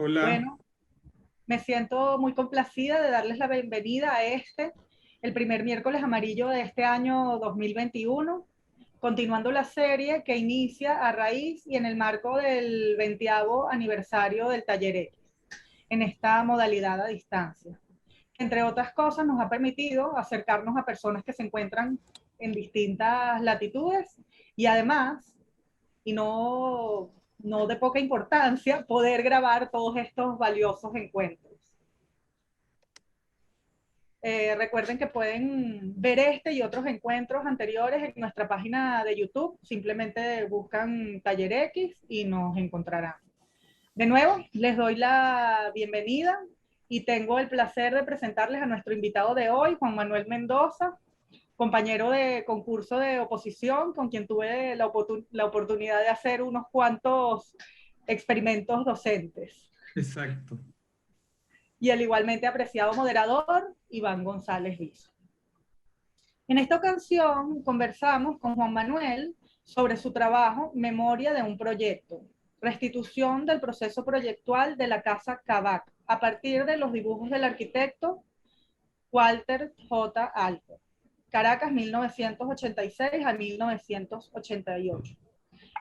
Hola. Bueno, me siento muy complacida de darles la bienvenida a el primer miércoles amarillo de este año 2021, continuando la serie que inicia a raíz y en el marco del 20º aniversario del Taller X, en esta modalidad a distancia. Entre otras cosas, nos ha permitido acercarnos a personas que se encuentran en distintas latitudes y además, y no de poca importancia, poder grabar todos estos valiosos encuentros. Recuerden que pueden ver este y otros encuentros anteriores en nuestra página de YouTube. Simplemente buscan Taller X y nos encontrarán. De nuevo, les doy la bienvenida y tengo el placer de presentarles a nuestro invitado de hoy, Juan Manuel Mendoza, compañero de concurso de oposición, con quien tuve la oportunidad de hacer unos cuantos experimentos docentes. Exacto. Y el igualmente apreciado moderador, Iván González Viso. En esta ocasión conversamos con Juan Manuel sobre su trabajo Memoria de un proyecto, restitución del proceso proyectual de la Casa Cabac, a partir de los dibujos del arquitecto Walter J. Alpert, Caracas 1986 a 1988.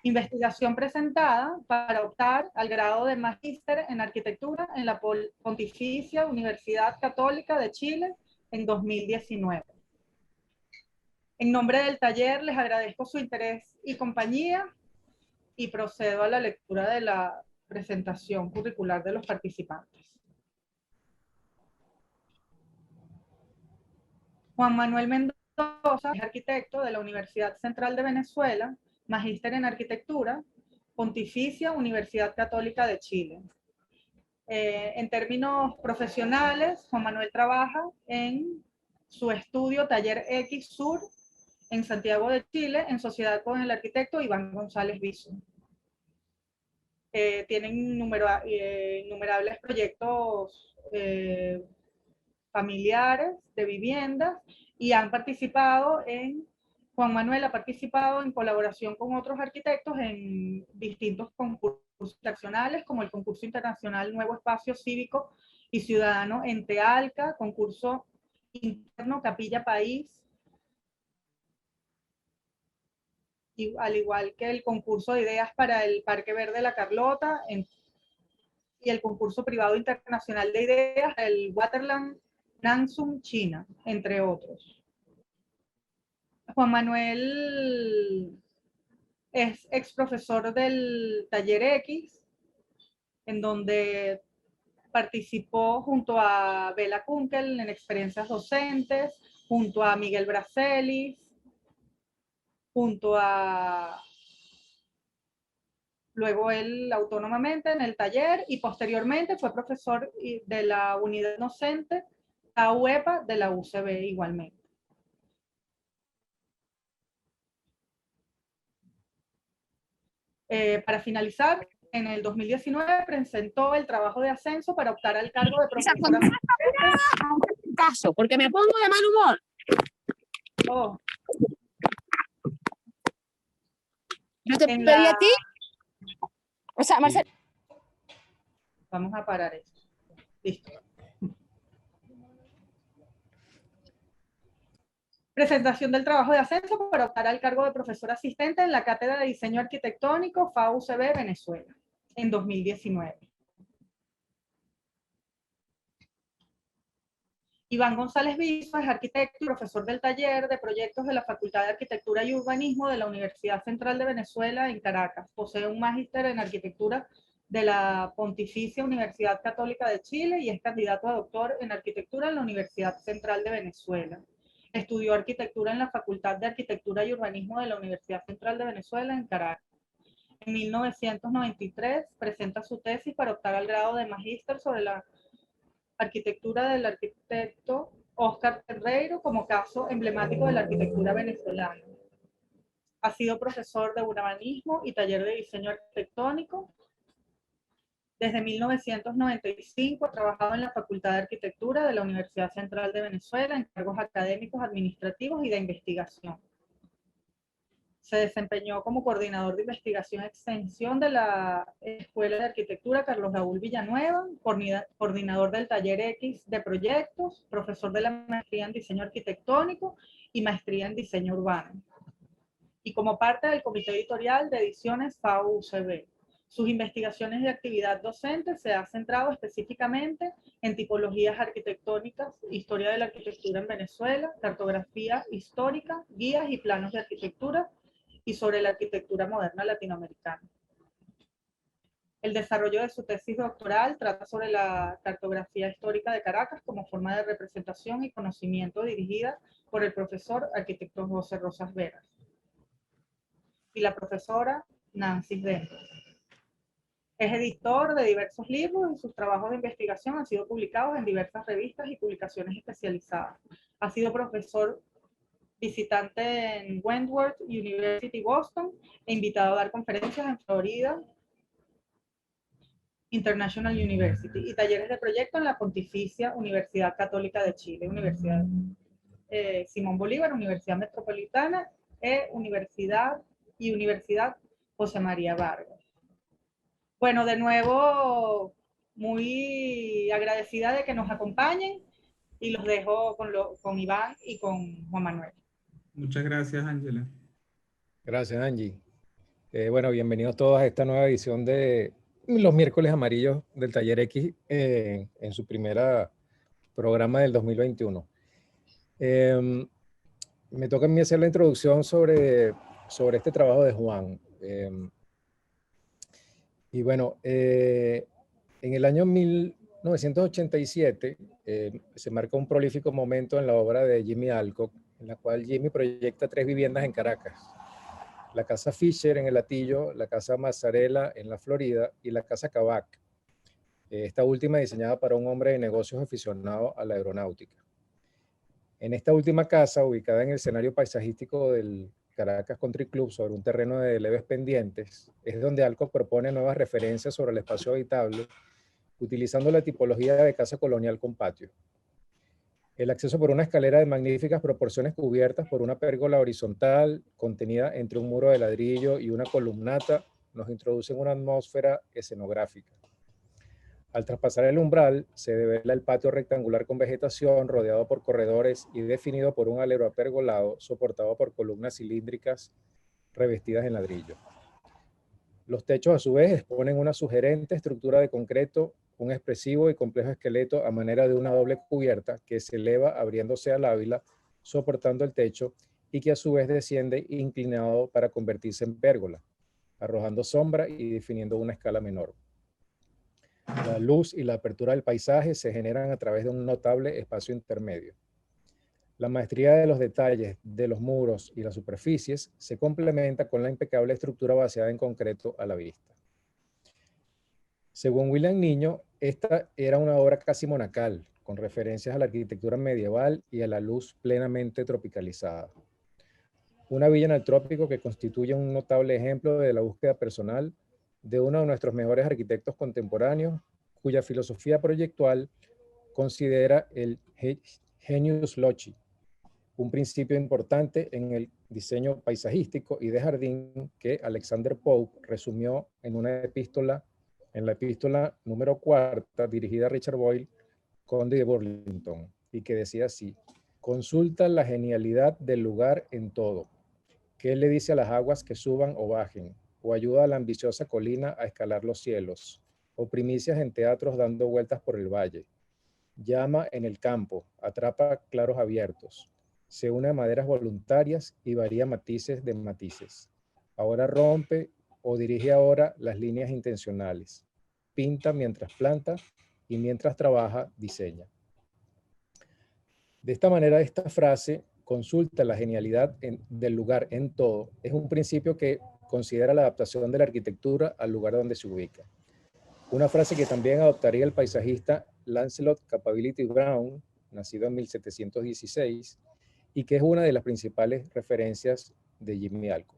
Investigación presentada para optar al grado de magíster en arquitectura en la Pontificia Universidad Católica de Chile en 2019. En nombre del taller les agradezco su interés y compañía y procedo a la lectura de la presentación curricular de los participantes. Juan Manuel Mendoza es arquitecto de la Universidad Central de Venezuela, magíster en arquitectura, Pontificia Universidad Católica de Chile. En términos profesionales, Juan Manuel trabaja en su estudio Taller X Sur en Santiago de Chile, en sociedad con el arquitecto Iván González Viso. Tienen innumerables proyectos familiares de viviendas y han participado Juan Manuel ha participado en colaboración con otros arquitectos en distintos concursos internacionales, como el concurso internacional Nuevo Espacio Cívico y Ciudadano en Tealca, concurso interno Capilla País, y al igual que el concurso de ideas para el Parque Verde La Carlota y el concurso privado internacional de ideas, el Waterland Nansum, China, entre otros. Juan Manuel es ex profesor del Taller X, en donde participó junto a Bela Kunkel en experiencias docentes, junto a Miguel Bracelis, junto a luego él autónomamente en el taller y posteriormente fue profesor de la unidad docente, la UEPA de la UCB igualmente. Para finalizar, en el 2019 presentó el trabajo de ascenso para optar al cargo de profesora. Caso, porque me pongo de mal humor. Oh. Yo te pedí a ti. O sea, Marcelo. Vamos a parar esto. Listo. Presentación del trabajo de ascenso para optar al cargo de profesor asistente en la Cátedra de Diseño Arquitectónico FAUCB Venezuela en 2019. Iván González Viso es arquitecto y profesor del taller de proyectos de la Facultad de Arquitectura y Urbanismo de la Universidad Central de Venezuela en Caracas. Posee un magíster en arquitectura de la Pontificia Universidad Católica de Chile y es candidato a doctor en arquitectura en la Universidad Central de Venezuela. Estudió arquitectura en la Facultad de Arquitectura y Urbanismo de la Universidad Central de Venezuela en Caracas. En 1993 presenta su tesis para optar al grado de magíster sobre la arquitectura del arquitecto Óscar Ferreiro como caso emblemático de la arquitectura venezolana. Ha sido profesor de urbanismo y taller de diseño arquitectónico. Desde 1995 ha trabajado en la Facultad de Arquitectura de la Universidad Central de Venezuela en cargos académicos, administrativos y de investigación. Se desempeñó como coordinador de investigación y extensión de la Escuela de Arquitectura Carlos Raúl Villanueva, coordinador del Taller X de Proyectos, profesor de la maestría en Diseño Arquitectónico y maestría en Diseño Urbano. Y como parte del comité editorial de ediciones FAU-UCB. Sus investigaciones y actividad docente se ha centrado específicamente en tipologías arquitectónicas, historia de la arquitectura en Venezuela, cartografía histórica, guías y planos de arquitectura, y sobre la arquitectura moderna latinoamericana. El desarrollo de su tesis doctoral trata sobre la cartografía histórica de Caracas como forma de representación y conocimiento dirigida por el profesor arquitecto José Rosas Veras y la profesora Nancy Dentro. Es editor de diversos libros y sus trabajos de investigación han sido publicados en diversas revistas y publicaciones especializadas. Ha sido profesor visitante en Wentworth University, Boston, e invitado a dar conferencias en Florida International University y talleres de proyecto en la Pontificia Universidad Católica de Chile, Universidad Simón Bolívar, Universidad Metropolitana Universidad José María Vargas. Bueno, de nuevo, muy agradecida de que nos acompañen y los dejo con Iván y con Juan Manuel. Muchas gracias, Ángela. Gracias, Angie. Bueno, bienvenidos todos a esta nueva edición de los miércoles amarillos del Taller X en su primera programa del 2021. Me toca a mí hacer la introducción sobre este trabajo de Juan. Y bueno, en el año 1987 se marca un prolífico momento en la obra de Jimmy Alcock, en la cual Jimmy proyecta 3 viviendas en Caracas: la Casa Fisher en el Hatillo, la Casa Mazzarella en la Florida y la Casa Cabac, esta última diseñada para un hombre de negocios aficionado a la aeronáutica. En esta última casa, ubicada en el escenario paisajístico del Caracas Country Club sobre un terreno de leves pendientes, es donde Alcock propone nuevas referencias sobre el espacio habitable, utilizando la tipología de casa colonial con patio. El acceso por una escalera de magníficas proporciones cubiertas por una pérgola horizontal contenida entre un muro de ladrillo y una columnata nos introduce en una atmósfera escenográfica. Al traspasar el umbral, se devela el patio rectangular con vegetación rodeado por corredores y definido por un alero apergolado soportado por columnas cilíndricas revestidas en ladrillo. Los techos a su vez exponen una sugerente estructura de concreto, un expresivo y complejo esqueleto a manera de una doble cubierta que se eleva abriéndose al ávila, soportando el techo y que a su vez desciende inclinado para convertirse en pérgola, arrojando sombra y definiendo una escala menor. La luz y la apertura del paisaje se generan a través de un notable espacio intermedio. La maestría de los detalles de los muros y las superficies se complementa con la impecable estructura vaciada en concreto a la vista. Según William Niño, esta era una obra casi monacal, con referencias a la arquitectura medieval y a la luz plenamente tropicalizada. Una villa en el trópico que constituye un notable ejemplo de la búsqueda personal de uno de nuestros mejores arquitectos contemporáneos, cuya filosofía proyectual considera el genius loci, un principio importante en el diseño paisajístico y de jardín que Alexander Pope resumió en la epístola número 4, dirigida a Richard Boyle, conde de Burlington, y que decía así: consulta la genialidad del lugar en todo. ¿Qué le dice a las aguas que suban o bajen? O ayuda a la ambiciosa colina a escalar los cielos, o primicias en teatros dando vueltas por el valle. Llama en el campo, atrapa claros abiertos, se une a maderas voluntarias y varía matices de matices. Ahora rompe o dirige ahora las líneas intencionales. Pinta mientras planta y mientras trabaja, diseña. De esta manera, esta frase, consulta la genialidad del lugar en todo, es un principio que considera la adaptación de la arquitectura al lugar donde se ubica. Una frase que también adoptaría el paisajista Lancelot Capability Brown, nacido en 1716, y que es una de las principales referencias de Jimmy Alcock.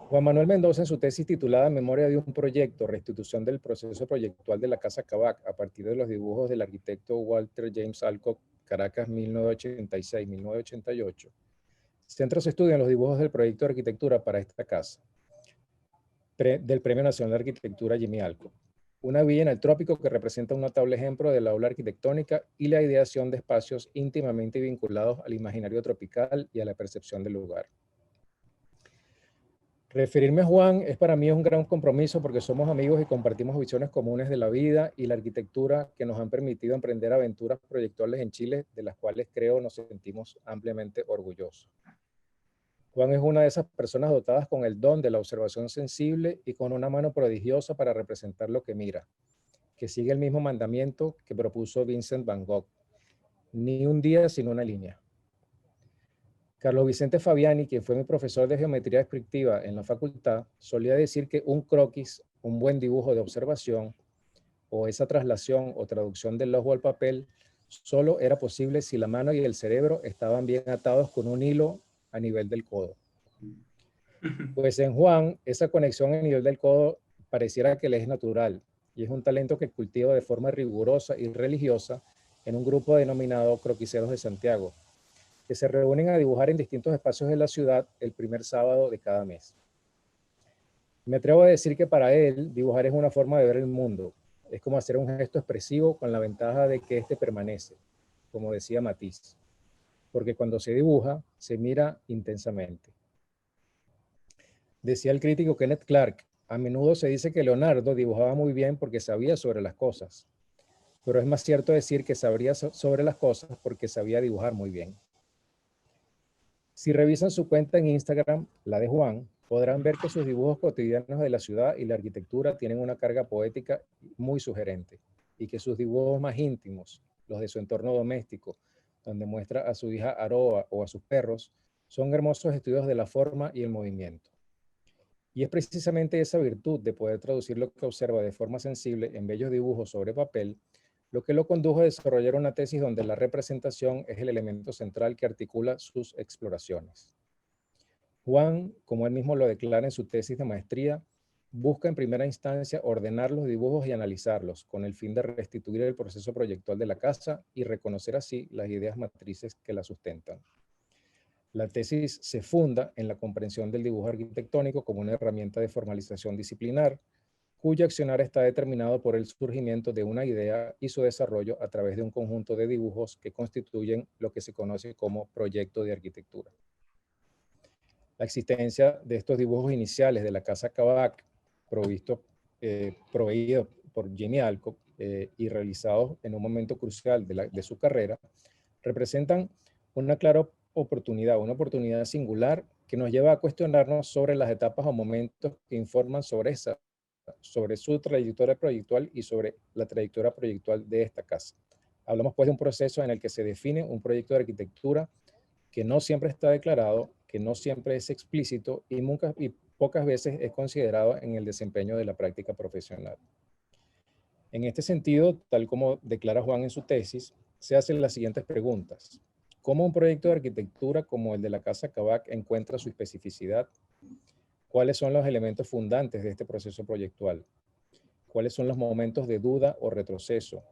Juan Manuel Mendoza, en su tesis titulada Memoria de un proyecto, restitución del proceso proyectual de la Casa Cabac a partir de los dibujos del arquitecto Walter James Alcock, Caracas 1986-1988, centra su estudio en los dibujos del proyecto de arquitectura para esta casa, del Premio Nacional de Arquitectura Jimmy Alcock. Una villa en el trópico que representa un notable ejemplo de la ola arquitectónica y la ideación de espacios íntimamente vinculados al imaginario tropical y a la percepción del lugar. Referirme a Juan es para mí un gran compromiso porque somos amigos y compartimos visiones comunes de la vida y la arquitectura que nos han permitido emprender aventuras proyectuales en Chile, de las cuales creo nos sentimos ampliamente orgullosos. Juan es una de esas personas dotadas con el don de la observación sensible y con una mano prodigiosa para representar lo que mira, que sigue el mismo mandamiento que propuso Vincent van Gogh: ni un día sin una línea. Carlos Vicente Fabiani, quien fue mi profesor de geometría descriptiva en la facultad, solía decir que un croquis, un buen dibujo de observación, o esa traslación o traducción del ojo al papel, solo era posible si la mano y el cerebro estaban bien atados con un hilo a nivel del codo. Pues en Juan, esa conexión a nivel del codo pareciera que le es natural, y es un talento que cultiva de forma rigurosa y religiosa en un grupo denominado Croquiseros de Santiago, que se reúnen a dibujar en distintos espacios de la ciudad el primer sábado de cada mes. Me atrevo a decir que para él, dibujar es una forma de ver el mundo. Es como hacer un gesto expresivo con la ventaja de que éste permanece, como decía Matisse, porque cuando se dibuja, se mira intensamente. Decía el crítico Kenneth Clark: a menudo se dice que Leonardo dibujaba muy bien porque sabía sobre las cosas, pero es más cierto decir que sabría sobre las cosas porque sabía dibujar muy bien. Si revisan su cuenta en Instagram, la de Juan, podrán ver que sus dibujos cotidianos de la ciudad y la arquitectura tienen una carga poética muy sugerente, y que sus dibujos más íntimos, los de su entorno doméstico, donde muestra a su hija Aroa o a sus perros, son hermosos estudios de la forma y el movimiento. Y es precisamente esa virtud de poder traducir lo que observa de forma sensible en bellos dibujos sobre papel, lo que lo condujo a desarrollar una tesis donde la representación es el elemento central que articula sus exploraciones. Juan, como él mismo lo declara en su tesis de maestría, busca en primera instancia ordenar los dibujos y analizarlos, con el fin de restituir el proceso proyectual de la casa y reconocer así las ideas matrices que la sustentan. La tesis se funda en la comprensión del dibujo arquitectónico como una herramienta de formalización disciplinar, cuyo accionar está determinado por el surgimiento de una idea y su desarrollo a través de un conjunto de dibujos que constituyen lo que se conoce como proyecto de arquitectura. La existencia de estos dibujos iniciales de la Casa Kavak, proveídos por Jimmy Alcock y realizados en un momento crucial de su carrera, representan una clara oportunidad, una oportunidad singular que nos lleva a cuestionarnos sobre las etapas o momentos que informan sobre su trayectoria proyectual y sobre la trayectoria proyectual de esta casa. Hablamos pues de un proceso en el que se define un proyecto de arquitectura que no siempre está declarado, que no siempre es explícito y pocas veces es considerado en el desempeño de la práctica profesional. En este sentido, tal como declara Juan en su tesis, se hacen las siguientes preguntas. ¿Cómo un proyecto de arquitectura como el de la Casa Kavak encuentra su especificidad? ¿Cuáles son los elementos fundantes de este proceso proyectual? ¿Cuáles son los momentos de duda o retroceso?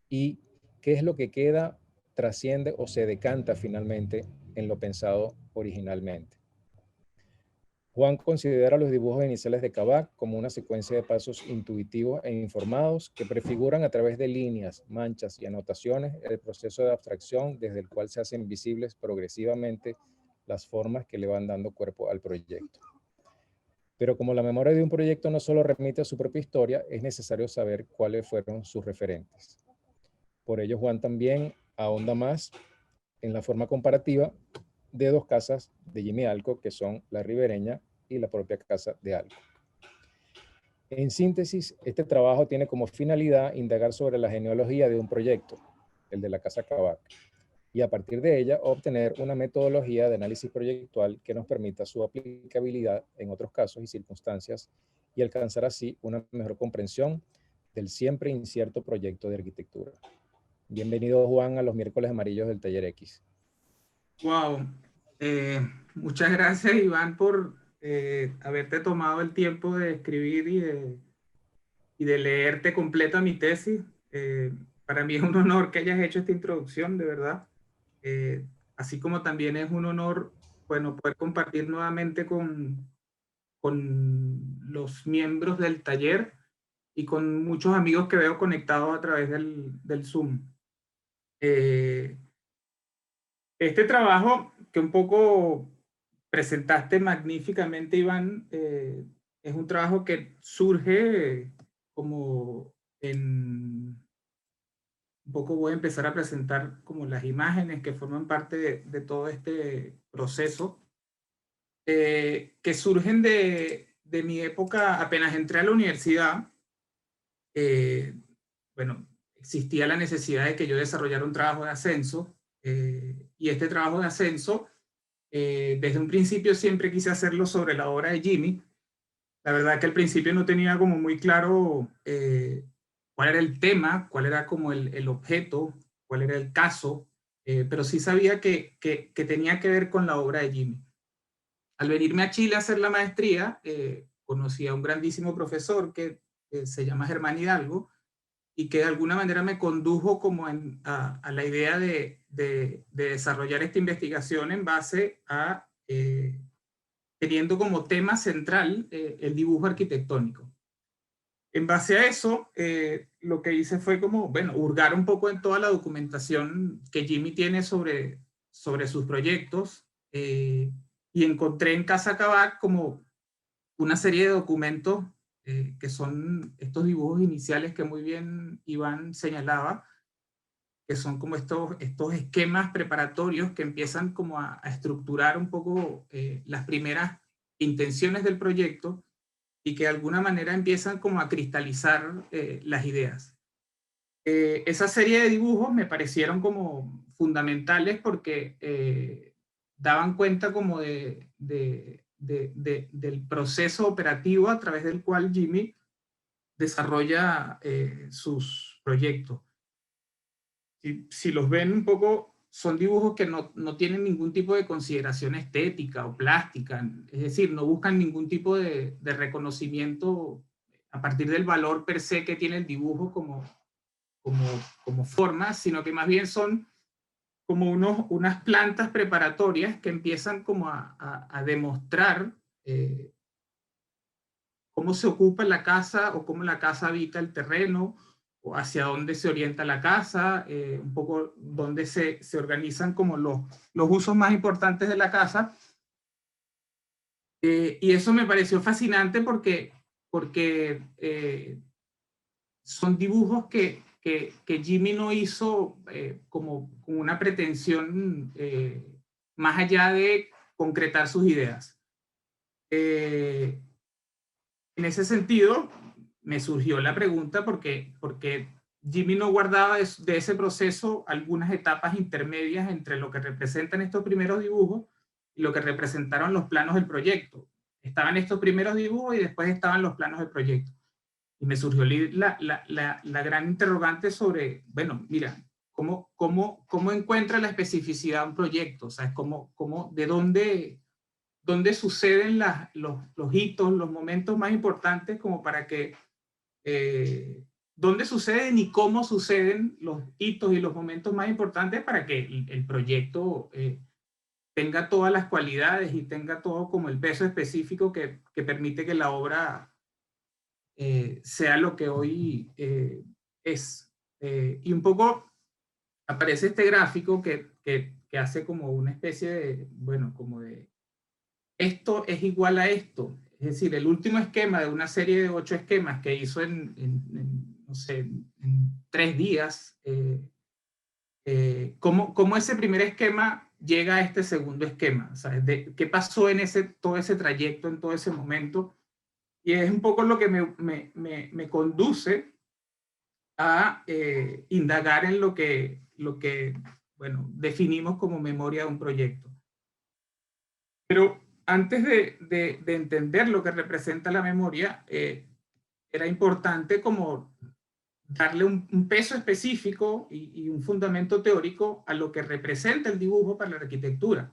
¿Y qué es lo que queda, trasciende o se decanta finalmente en lo pensado originalmente? Juan considera los dibujos iniciales de Kavak como una secuencia de pasos intuitivos e informados que prefiguran a través de líneas, manchas y anotaciones el proceso de abstracción desde el cual se hacen visibles progresivamente las formas que le van dando cuerpo al proyecto. Pero como la memoria de un proyecto no solo remite a su propia historia, es necesario saber cuáles fueron sus referentes. Por ello, Juan también ahonda más en la forma comparativa de dos casas de Jimmy Alcock, que son la ribereña y la propia casa de Alcock. En síntesis, este trabajo tiene como finalidad indagar sobre la genealogía de un proyecto, el de la Casa Kavak, y a partir de ella obtener una metodología de análisis proyectual que nos permita su aplicabilidad en otros casos y circunstancias y alcanzar así una mejor comprensión del siempre incierto proyecto de arquitectura. Bienvenido, Juan, a los miércoles amarillos del Taller X. Wow. Muchas gracias, Iván, por haberte tomado el tiempo de escribir y de leerte completa mi tesis. Para mí es un honor que hayas hecho esta introducción, de verdad. Así como también es un honor bueno, poder compartir nuevamente con los miembros del taller y con muchos amigos que veo conectados a través del Zoom. Este trabajo que un poco presentaste magníficamente, Iván, es un trabajo que surge como en... Un poco voy a empezar a presentar como las imágenes que forman parte de todo este proceso, que surgen de mi época, apenas entré a la universidad. Bueno, existía la necesidad de que yo desarrollara un trabajo de ascenso, y este trabajo de ascenso, desde un principio siempre quise hacerlo sobre la obra de Jimmy. La verdad que al principio no tenía como muy claro cuál era el tema, cuál era como el objeto, cuál era el caso, pero sí sabía que tenía que ver con la obra de Jimmy. Al venirme a Chile a hacer la maestría, conocí a un grandísimo profesor que se llama Germán Hidalgo, y que de alguna manera me condujo como a la idea de desarrollar esta investigación en base a teniendo como tema central el dibujo arquitectónico. En base a eso, lo que hice fue como, bueno, hurgar un poco en toda la documentación que Jimmy tiene sobre sus proyectos, y encontré en Casa Cabac como una serie de documentos que son estos dibujos iniciales que muy bien Iván señalaba, que son como estos esquemas preparatorios que empiezan como a estructurar un poco las primeras intenciones del proyecto y que de alguna manera empiezan como a cristalizar las ideas. Esa serie de dibujos me parecieron como fundamentales porque daban cuenta como del proceso operativo a través del cual Jimmy desarrolla sus proyectos. Si los ven un poco, son dibujos que no tienen ningún tipo de consideración estética o plástica, es decir, no buscan ningún tipo de reconocimiento a partir del valor per se que tiene el dibujo como forma, sino que más bien son como unas plantas preparatorias que empiezan como a demostrar cómo se ocupa la casa o cómo la casa habita el terreno, o hacia dónde se orienta la casa, un poco dónde se organizan como los usos más importantes de la casa. Y eso me pareció fascinante porque son dibujos que Jimmy no hizo como con una pretensión más allá de concretar sus ideas. En ese sentido, me surgió la pregunta porque Jimmy no guardaba de ese proceso algunas etapas intermedias entre lo que representan estos primeros dibujos y lo que representaron los planos del proyecto. Estaban estos primeros dibujos y después estaban los planos del proyecto. Y me surgió la gran interrogante sobre, bueno, mira, ¿cómo encuentra la especificidad un proyecto? O sea, ¿de dónde suceden los hitos, los momentos más importantes como para que, dónde suceden y cómo suceden los hitos y los momentos más importantes para que el proyecto tenga todas las cualidades y tenga todo como el peso específico que permite que la obra sea lo que hoy es. Y un poco aparece este gráfico que hace como una especie de, bueno, como de esto es igual a esto. Es decir, el último esquema de una serie de 8 esquemas que hizo no sé, en 3 días, cómo ese primer esquema llega a este segundo esquema, ¿sabes? ¿Qué pasó en todo ese trayecto, en todo ese momento? Y es un poco lo que me conduce a indagar en lo que bueno, definimos como memoria de un proyecto. Pero antes de entender lo que representa la memoria, era importante como darle un peso específico y un fundamento teórico a lo que representa el dibujo para la arquitectura.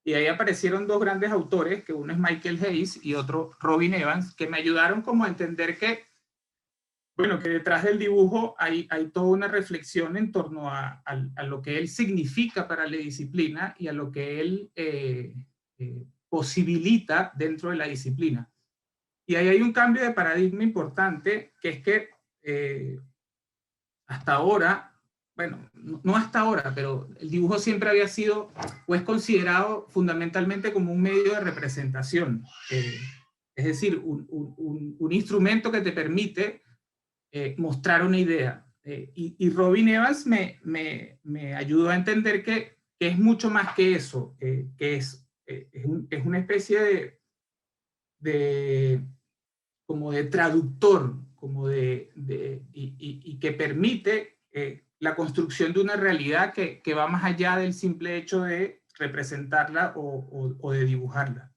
Y ahí aparecieron 2 grandes autores, que uno es Michael Hayes y otro Robin Evans, que me ayudaron como a entender que, bueno, que detrás del dibujo hay toda una reflexión en torno a lo que él significa para la disciplina y a lo que él posibilita dentro de la disciplina. Y ahí hay un cambio de paradigma importante, que es que hasta ahora, bueno, no hasta ahora, pero el dibujo siempre había sido o es considerado fundamentalmente como un medio de representación. Es decir, un instrumento que te permite mostrar una idea. Y Robin Evans me ayudó a entender que es mucho más que eso, que es una especie como de traductor, y que permite la construcción de una realidad que va más allá del simple hecho de representarla o de dibujarla.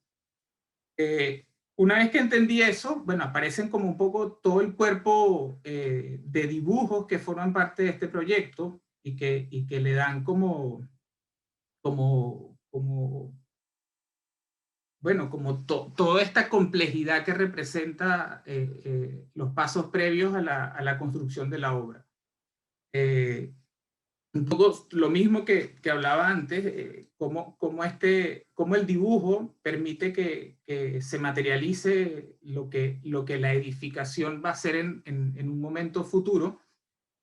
Una vez que entendí eso, bueno, aparecen como un poco todo el cuerpo de dibujos que forman parte de este proyecto y que le dan como toda esta complejidad que representa los pasos previos a la construcción de la obra. Un poco lo mismo que hablaba antes, cómo el dibujo permite que se materialice lo que la edificación va a ser en un momento futuro,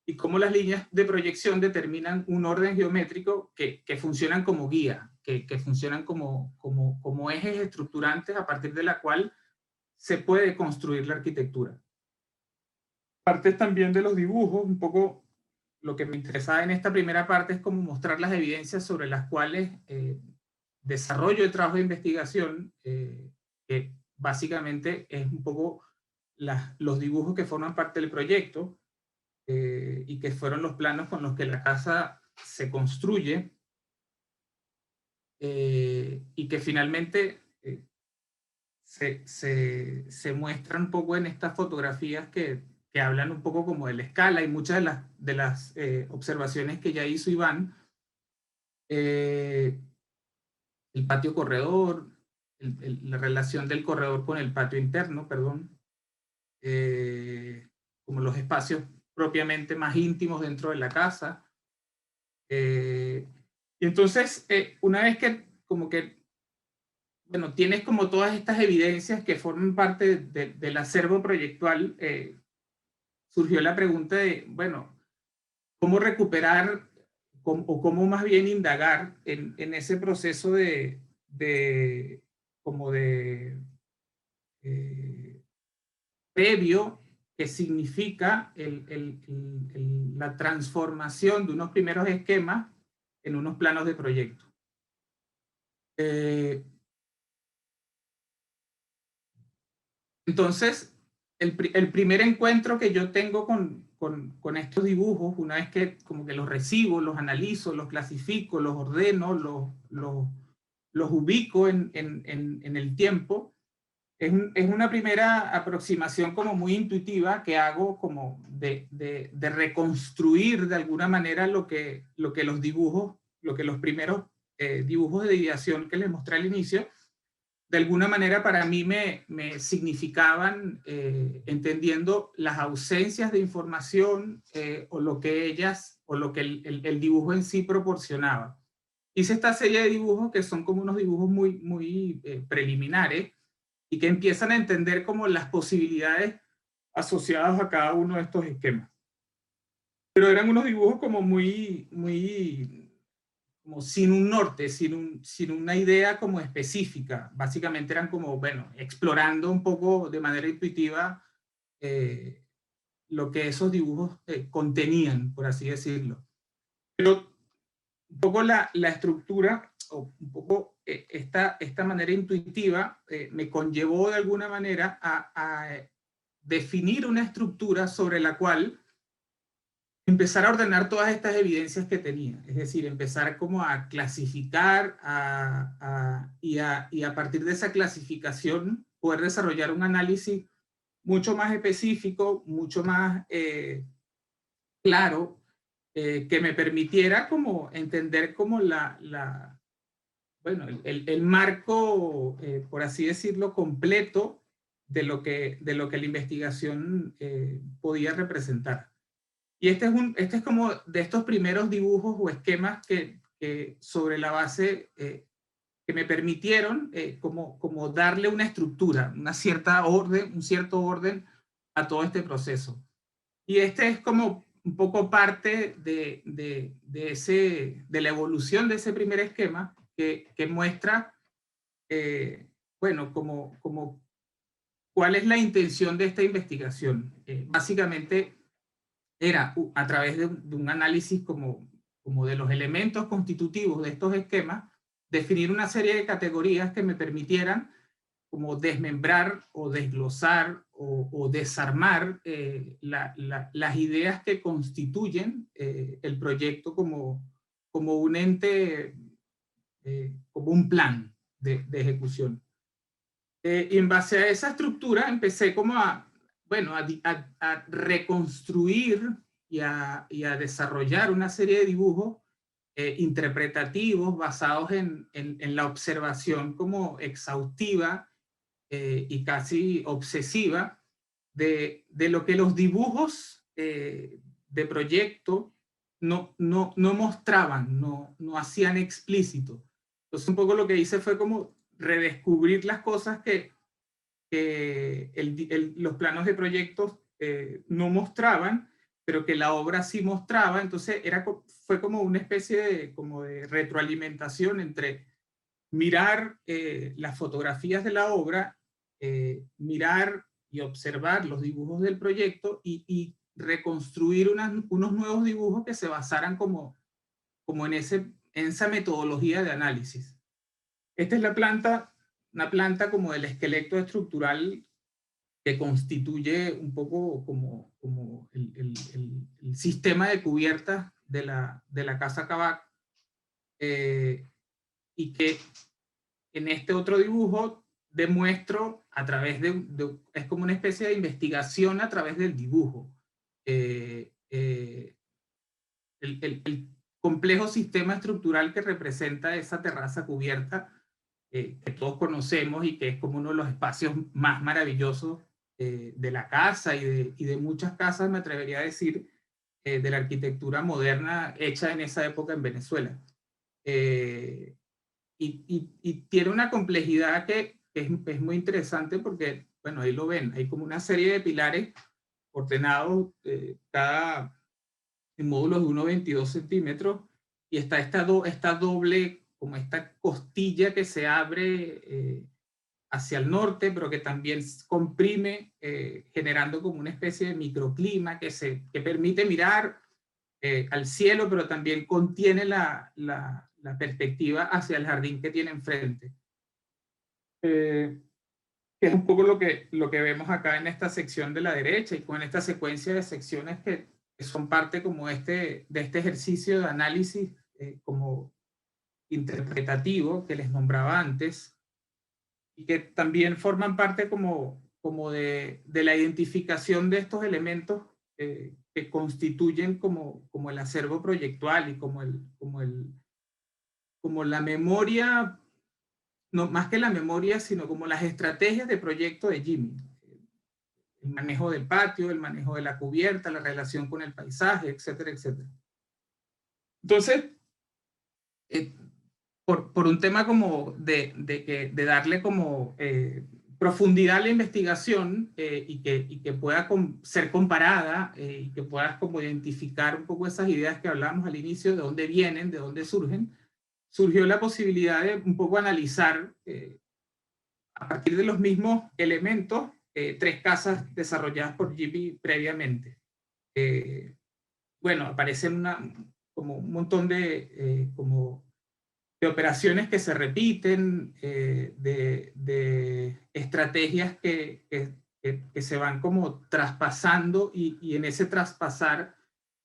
y cómo las líneas de proyección determinan un orden geométrico que funcionan como guía, que funcionan como ejes estructurantes a partir de la cual se puede construir la arquitectura. Partes también de los dibujos, un poco lo que me interesaba en esta primera parte es como mostrar las evidencias sobre las cuales desarrollo el trabajo de investigación, que básicamente es un poco los dibujos que forman parte del proyecto, y que fueron los planos con los que la casa se construye, y que finalmente se muestran un poco en estas fotografías que hablan un poco como de la escala, y muchas de las observaciones que ya hizo Iván, el patio corredor, la relación del corredor con el patio interno, perdón, como los espacios propiamente más íntimos dentro de la casa. Y entonces, una vez que bueno, tienes como todas estas evidencias que forman parte del acervo proyectual, surgió la pregunta de, bueno, ¿cómo recuperar o cómo más bien indagar en ese proceso previo, que significa la transformación de unos primeros esquemas en unos planos de proyecto? Entonces, el primer encuentro que yo tengo con estos dibujos, una vez que como que los recibo, los analizo, los clasifico, los ordeno, los ubico en el tiempo, es una primera aproximación como muy intuitiva que hago como de reconstruir de alguna manera lo que los primeros dibujos de ideación que les mostré al inicio, de alguna manera para mí me significaban, entendiendo las ausencias de información, o lo que el dibujo en sí proporcionaba. Hice esta serie de dibujos que son como unos dibujos muy preliminares, y que empiezan a entender como las posibilidades asociadas a cada uno de estos esquemas. Pero eran unos dibujos como como sin un norte, sin una idea como específica. Básicamente eran como, bueno, explorando un poco de manera intuitiva lo que esos dibujos contenían, por así decirlo. Pero un poco la estructura, o un poco esta manera intuitiva, me conllevó de alguna manera a definir una estructura sobre la cual empezar a ordenar todas estas evidencias que tenía. Es decir, empezar como a clasificar y a partir de esa clasificación poder desarrollar un análisis mucho más específico, mucho más claro, que me permitiera como entender como el marco, por así decirlo, completo de lo que la investigación podía representar. Y este es como de estos primeros dibujos o esquemas que sobre la base me permitieron como darle una estructura, un cierto orden a todo este proceso. Y este es como un poco parte de la evolución de ese primer esquema que muestra, bueno, como cuál es la intención de esta investigación. Básicamente era a través de un análisis como de los elementos constitutivos de estos esquemas, definir una serie de categorías que me permitieran como desmembrar o desglosar o desarmar las ideas que constituyen el proyecto como un ente, como un plan de ejecución. Y en base a esa estructura empecé como a reconstruir y a desarrollar una serie de dibujos interpretativos basados en la observación como exhaustiva y casi obsesiva de lo que los dibujos de proyecto no mostraban, no hacían explícito. Entonces un poco lo que hice fue como redescubrir las cosas que los planos de proyectos no mostraban, pero que la obra sí mostraba. Entonces fue como una especie de retroalimentación entre mirar las fotografías de la obra, mirar y observar los dibujos del proyecto y reconstruir unos nuevos dibujos que se basaran como en esa metodología de análisis. Esta es una planta como del esqueleto estructural que constituye un poco como el sistema de cubiertas de la Casa Kavak, y que en este otro dibujo demuestro a través es como una especie de investigación a través del dibujo. El complejo sistema estructural que representa esa terraza cubierta que todos conocemos y que es como uno de los espacios más maravillosos de la casa y de muchas casas, me atrevería a decir, de la arquitectura moderna hecha en esa época en Venezuela. Y tiene una complejidad que es muy interesante porque, bueno, ahí lo ven, hay como una serie de pilares ordenados, cada en módulos de 1,22 centímetros, y está esta doble, como esta costilla que se abre hacia el norte, pero que también comprime, generando como una especie de microclima que permite mirar al cielo, pero también contiene la perspectiva hacia el jardín que tiene enfrente. Que es un poco lo que vemos acá en esta sección de la derecha y con esta secuencia de secciones que son parte como de este ejercicio de análisis como interpretativo que les nombraba antes, y que también forman parte como de la identificación de estos elementos que constituyen como el acervo proyectual y como la memoria, no más que la memoria, sino como las estrategias de proyecto de Jimmy. El manejo del patio, el manejo de la cubierta, la relación con el paisaje, etcétera, etcétera. Entonces, por un tema como de darle como profundidad a la investigación y que pueda ser comparada y que puedas como identificar un poco esas ideas que hablábamos al inicio, de dónde vienen, de dónde surgen, surgió la posibilidad de un poco analizar a partir de los mismos elementos 3 casas desarrolladas por Jimmy previamente. Bueno, aparecen como un montón de operaciones que se repiten, de estrategias que se van como traspasando y en ese traspasar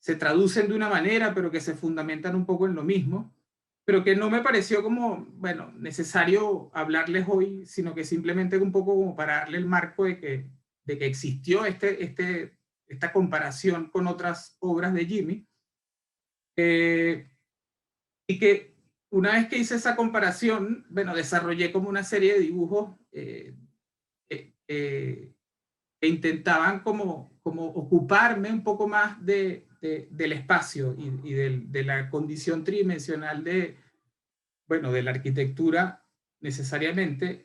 se traducen de una manera, pero que se fundamentan un poco en lo mismo, pero que no me pareció como, bueno, necesario hablarles hoy, sino que simplemente un poco como para darle el marco de que existió esta comparación con otras obras de Jimmy, y que una vez que hice esa comparación, bueno, desarrollé como una serie de dibujos que intentaban como ocuparme un poco más del espacio y de la condición tridimensional de la arquitectura necesariamente,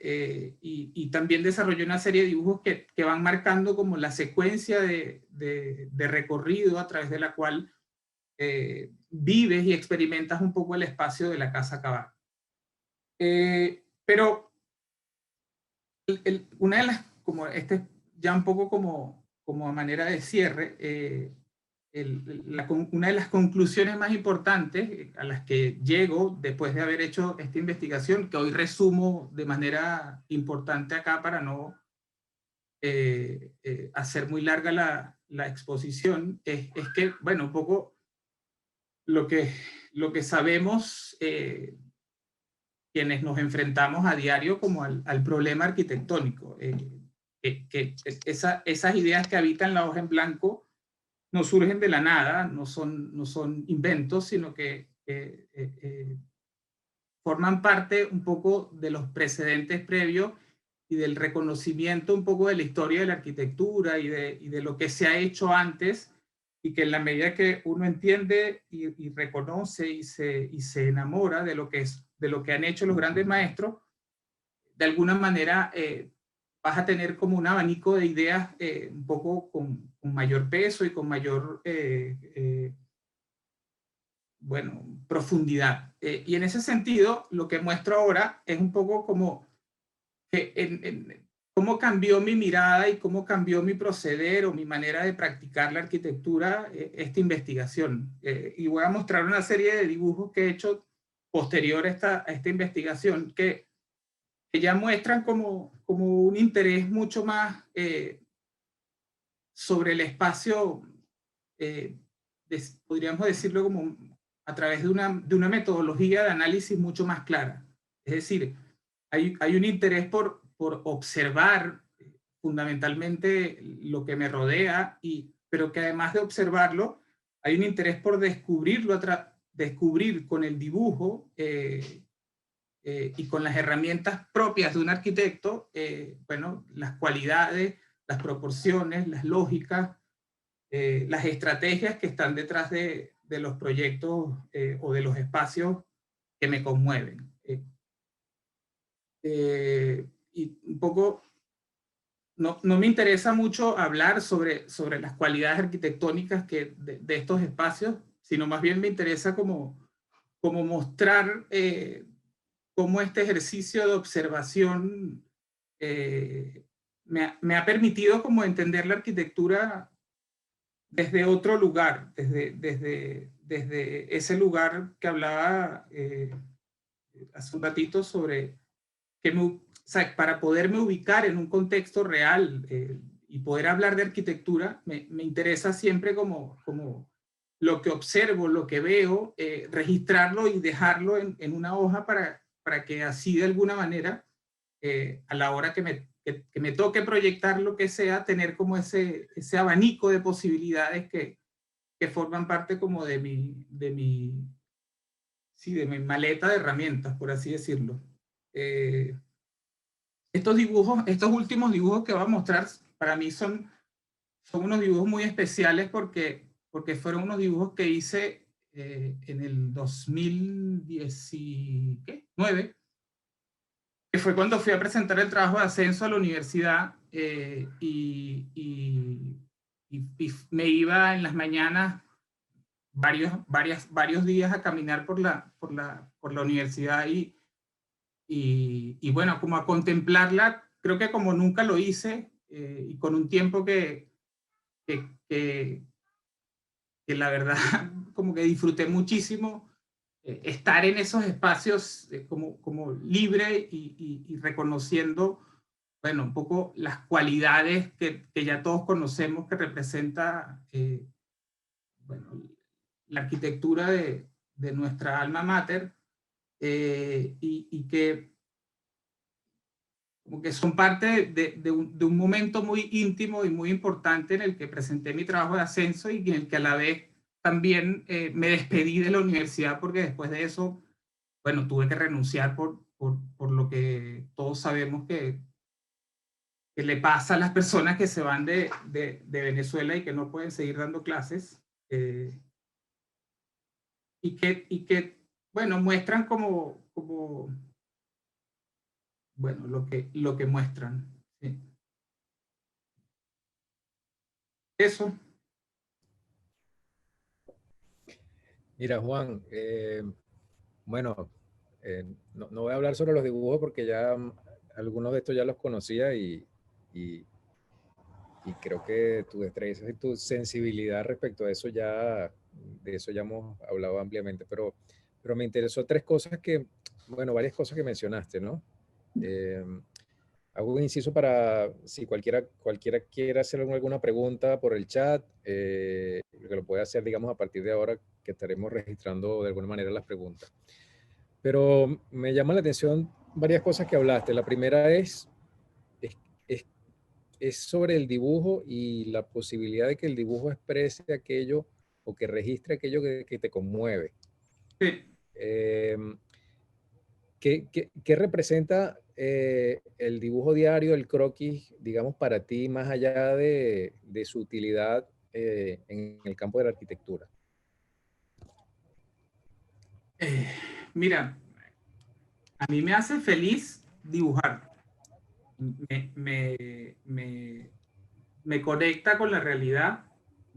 y también desarrollé una serie de dibujos que van marcando como la secuencia de recorrido a través de la cual vives y experimentas un poco el espacio de la Casa Cabal. Pero una de las, como este ya un poco como a manera de cierre, una de las conclusiones más importantes a las que llego después de haber hecho esta investigación, que hoy resumo de manera importante acá para no hacer muy larga la exposición, es que, bueno, un poco lo que sabemos quienes nos enfrentamos a diario como al problema arquitectónico, que esas ideas que habitan la hoja en blanco no surgen de la nada, no son inventos, sino que forman parte un poco de los precedentes previos y del reconocimiento un poco de la historia de la arquitectura y de lo que se ha hecho antes, y que en la medida que uno entiende y reconoce y se enamora de lo que han hecho los grandes maestros, de alguna manera vas a tener como un abanico de ideas un poco con mayor peso y con mayor bueno, profundidad. Y en ese sentido, lo que muestro ahora es un poco como cómo cambió mi mirada y cómo cambió mi proceder o mi manera de practicar la arquitectura esta investigación. Y voy a mostrar una serie de dibujos que he hecho posterior a esta investigación que ya muestran como un interés mucho más sobre el espacio, podríamos decirlo como a través de una metodología de análisis mucho más clara. Es decir, hay un interés por observar fundamentalmente lo que me rodea, pero que además de observarlo, hay un interés por descubrirlo, descubrir con el dibujo y con las herramientas propias de un arquitecto, bueno, las cualidades, las proporciones, las lógicas, las estrategias que están detrás de los proyectos o de los espacios que me conmueven. Y un poco, no me interesa mucho hablar sobre las cualidades arquitectónicas de estos espacios, sino más bien me interesa como mostrar cómo este ejercicio de observación me ha permitido como entender la arquitectura desde otro lugar, desde ese lugar que hablaba hace un ratito sobre que o sea, para poderme ubicar en un contexto real y poder hablar de arquitectura, me interesa siempre como lo que observo, lo que veo, registrarlo y dejarlo en una hoja para que así de alguna manera, a la hora que me toque proyectar lo que sea, tener como ese abanico de posibilidades que forman parte como de mi maleta de herramientas, por así decirlo. Estos últimos dibujos que voy a mostrar, para mí son unos dibujos muy especiales porque fueron unos dibujos que hice en el 2019, que fue cuando fui a presentar el trabajo de ascenso a la universidad y me iba en las mañanas varios días a caminar por la universidad y bueno, como a contemplarla, creo que como nunca lo hice y con un tiempo que la verdad como que disfruté muchísimo estar en esos espacios como libre y reconociendo, bueno, un poco las cualidades que ya todos conocemos que representa, bueno, la arquitectura de nuestra alma mater y que como que son parte de un momento muy íntimo y muy importante en el que presenté mi trabajo de ascenso y en el que a la vez también me despedí de la universidad porque después de eso, bueno, tuve que renunciar por lo que todos sabemos que le pasa a las personas que se van de Venezuela y que no pueden seguir dando clases. Y que, bueno, muestran como bueno, lo que muestran. ¿Sí? Eso. Mira, Juan, bueno, no voy a hablar sobre los dibujos porque ya algunos de estos ya los conocía y, y creo que tu destreza y tu sensibilidad respecto a eso ya, de eso ya hemos hablado ampliamente, pero me interesó tres cosas que, bueno, varias cosas que mencionaste, ¿no? Eh, Hago un inciso para si cualquiera quiere hacer alguna pregunta por el chat, que lo puede hacer, digamos, a partir de ahora que estaremos registrando de alguna manera las preguntas. Pero me llama la atención varias cosas que hablaste. La primera es, es, es sobre el dibujo y la posibilidad de que el dibujo exprese aquello o que registre aquello que te conmueve. Sí. Eh, ¿Qué representa el dibujo diario, el croquis, digamos, para ti, más allá de su utilidad en el campo de la arquitectura? Mira, a mí me hace feliz dibujar. Me conecta con la realidad,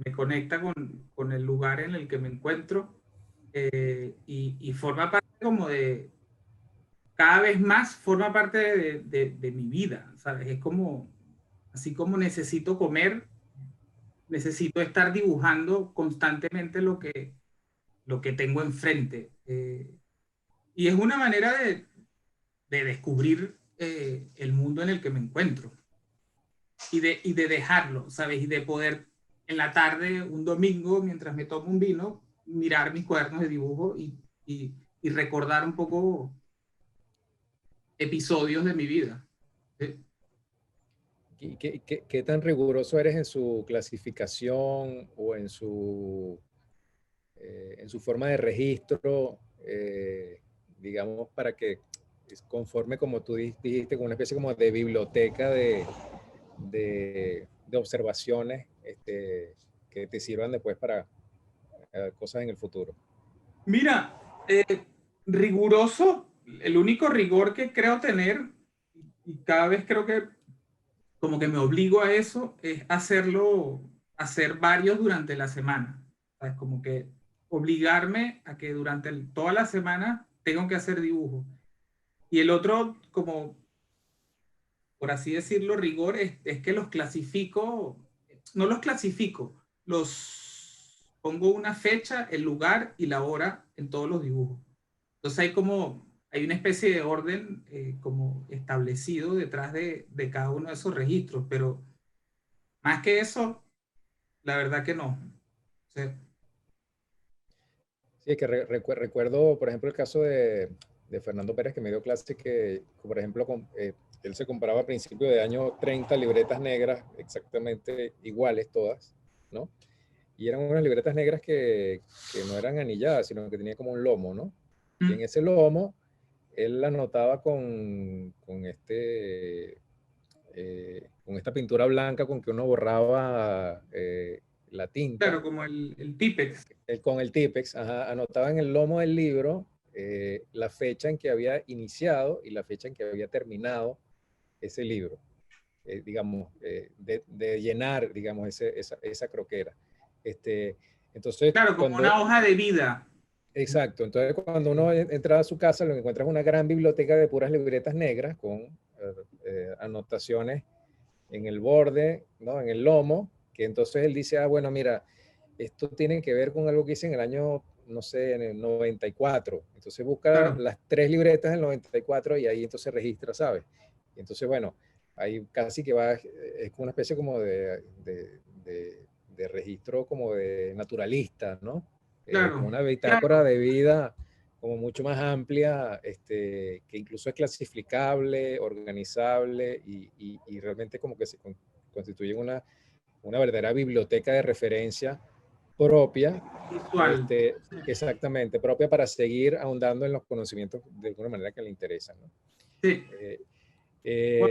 me conecta con el lugar en el que me encuentro, y forma parte como de, cada vez más forma parte de mi vida, ¿sabes? Es como, así como necesito comer, necesito estar dibujando constantemente lo que tengo enfrente. Y es una manera de descubrir el mundo en el que me encuentro y de dejarlo, ¿sabes? Y de poder en la tarde, un domingo, mientras me tomo un vino, mirar mis cuadernos de dibujo y recordar un poco episodios de mi vida. ¿Sí? ¿Qué tan riguroso eres en su clasificación o en su forma de registro, digamos, para que conforme, como tú dijiste, con una especie como de biblioteca de observaciones que te sirvan después para cosas en el futuro? Mira, riguroso, el único rigor que creo tener, y cada vez creo que como que me obligo a eso, es hacer varios durante la semana. ¿Sabes? Como que obligarme a que durante toda la semana tengo que hacer dibujo. Y el otro, como por así decirlo, rigor, es que los clasifico, no los clasifico, los pongo una fecha, el lugar y la hora en todos los dibujos. Entonces hay una especie de orden como establecido detrás de cada uno de esos registros, pero más que eso, la verdad que no. Sí, Sí, que recuerdo, por ejemplo, el caso de Fernando Pérez, que me dio clase, que, por ejemplo, él se compraba a principios de año 30 libretas negras, exactamente iguales todas, ¿no? Y eran unas libretas negras que no eran anilladas, sino que tenían como un lomo, ¿no? Y en mm, ese lomo, él anotaba con esta pintura blanca con que uno borraba la tinta, claro, como el Tipex. con el Tipex, ajá, anotaba en el lomo del libro la fecha en que había iniciado y la fecha en que había terminado ese libro, digamos, de llenar, digamos, esa croquera. Este, entonces, Claro, como una hoja de vida. exacto, entonces cuando uno entra a su casa, lo que encuentra es una gran biblioteca de puras libretas negras con anotaciones en el borde, ¿no? En el lomo, que entonces él dice, ah, bueno, mira, esto tiene que ver con algo que hice en el año, no sé, en el 94. Entonces busca Claro, las tres libretas del 94 y ahí entonces registra, ¿sabes? Y entonces, bueno, ahí casi que va, es como una especie como de registro como de naturalista, ¿no? Como claro, una bitácora claro. de vida como mucho más amplia, que incluso es clasificable, organizable y realmente como que se constituye una verdadera biblioteca de referencia propia, Visual. exactamente, propia para seguir ahondando en los conocimientos de alguna manera que le interesan, ¿no? Sí. Eh, Wow.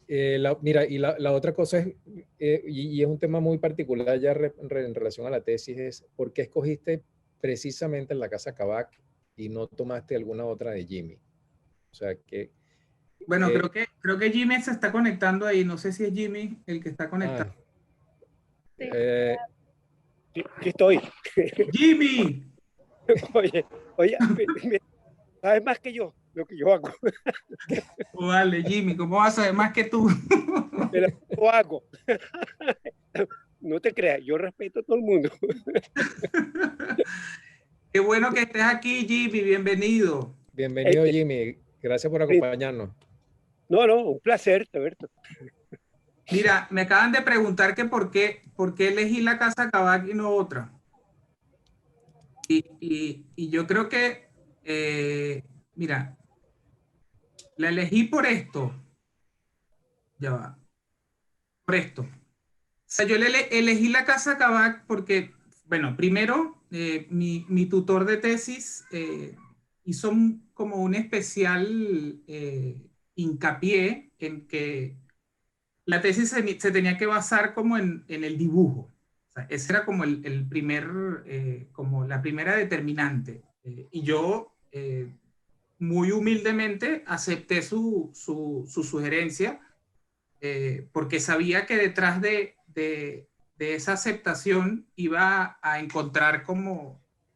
eh, mira, y la otra cosa es, y es un tema muy particular ya en relación a la tesis, es por qué escogiste precisamente la Casa Kabak y no tomaste alguna otra de Jimmy. O sea, Bueno, creo que Jimmy se está conectando ahí. No sé si es Jimmy el que está conectado. Sí. Aquí estoy. ¡Jimmy! Oye, sabes más que yo, lo que yo hago. Oh, vale, Jimmy, ¿cómo vas a saber más que tú? Lo hago. No te creas, yo respeto a todo el mundo. Qué bueno que estés aquí, Jimmy. Bienvenido. Bienvenido, Jimmy. Gracias por acompañarnos. No, un placer, Alberto. Mira, me acaban de preguntar que por qué elegí la Casa Kavak y no otra. Y yo creo que, mira, la elegí por esto. Ya va. Por esto. O sea, yo elegí la Casa Kavak porque, bueno, primero, mi tutor de tesis hizo como un especial hincapié en que la tesis se tenía que basar como en el dibujo. O sea, ese era como el primer, como la primera determinante. Y yo, muy humildemente, acepté su sugerencia, porque sabía que detrás de esa aceptación iba a encontrar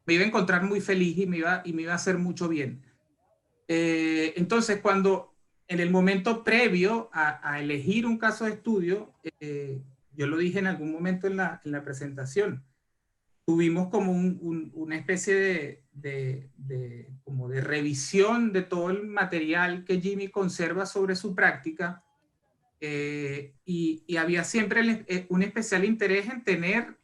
me iba a encontrar muy feliz y me iba a hacer mucho bien. Entonces, cuando en el momento previo a elegir un caso de estudio, yo lo dije en algún momento en la presentación, tuvimos como una especie como de revisión de todo el material que Jimmy conserva sobre su práctica, y había siempre un especial interés en tener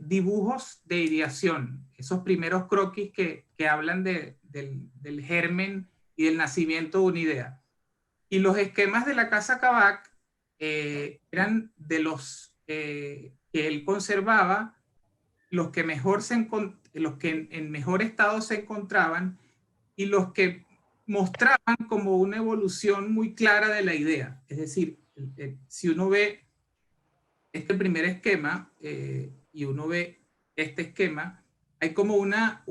dibujos de ideación, esos primeros croquis que hablan del germen y del nacimiento de una idea. Y los esquemas de la Casa Kavak eran de los que él conservaba, los que los que en mejor estado se encontraban y los que mostraban como una evolución muy clara de la idea. Es decir, si uno ve este primer esquema y uno ve este esquema, hay como una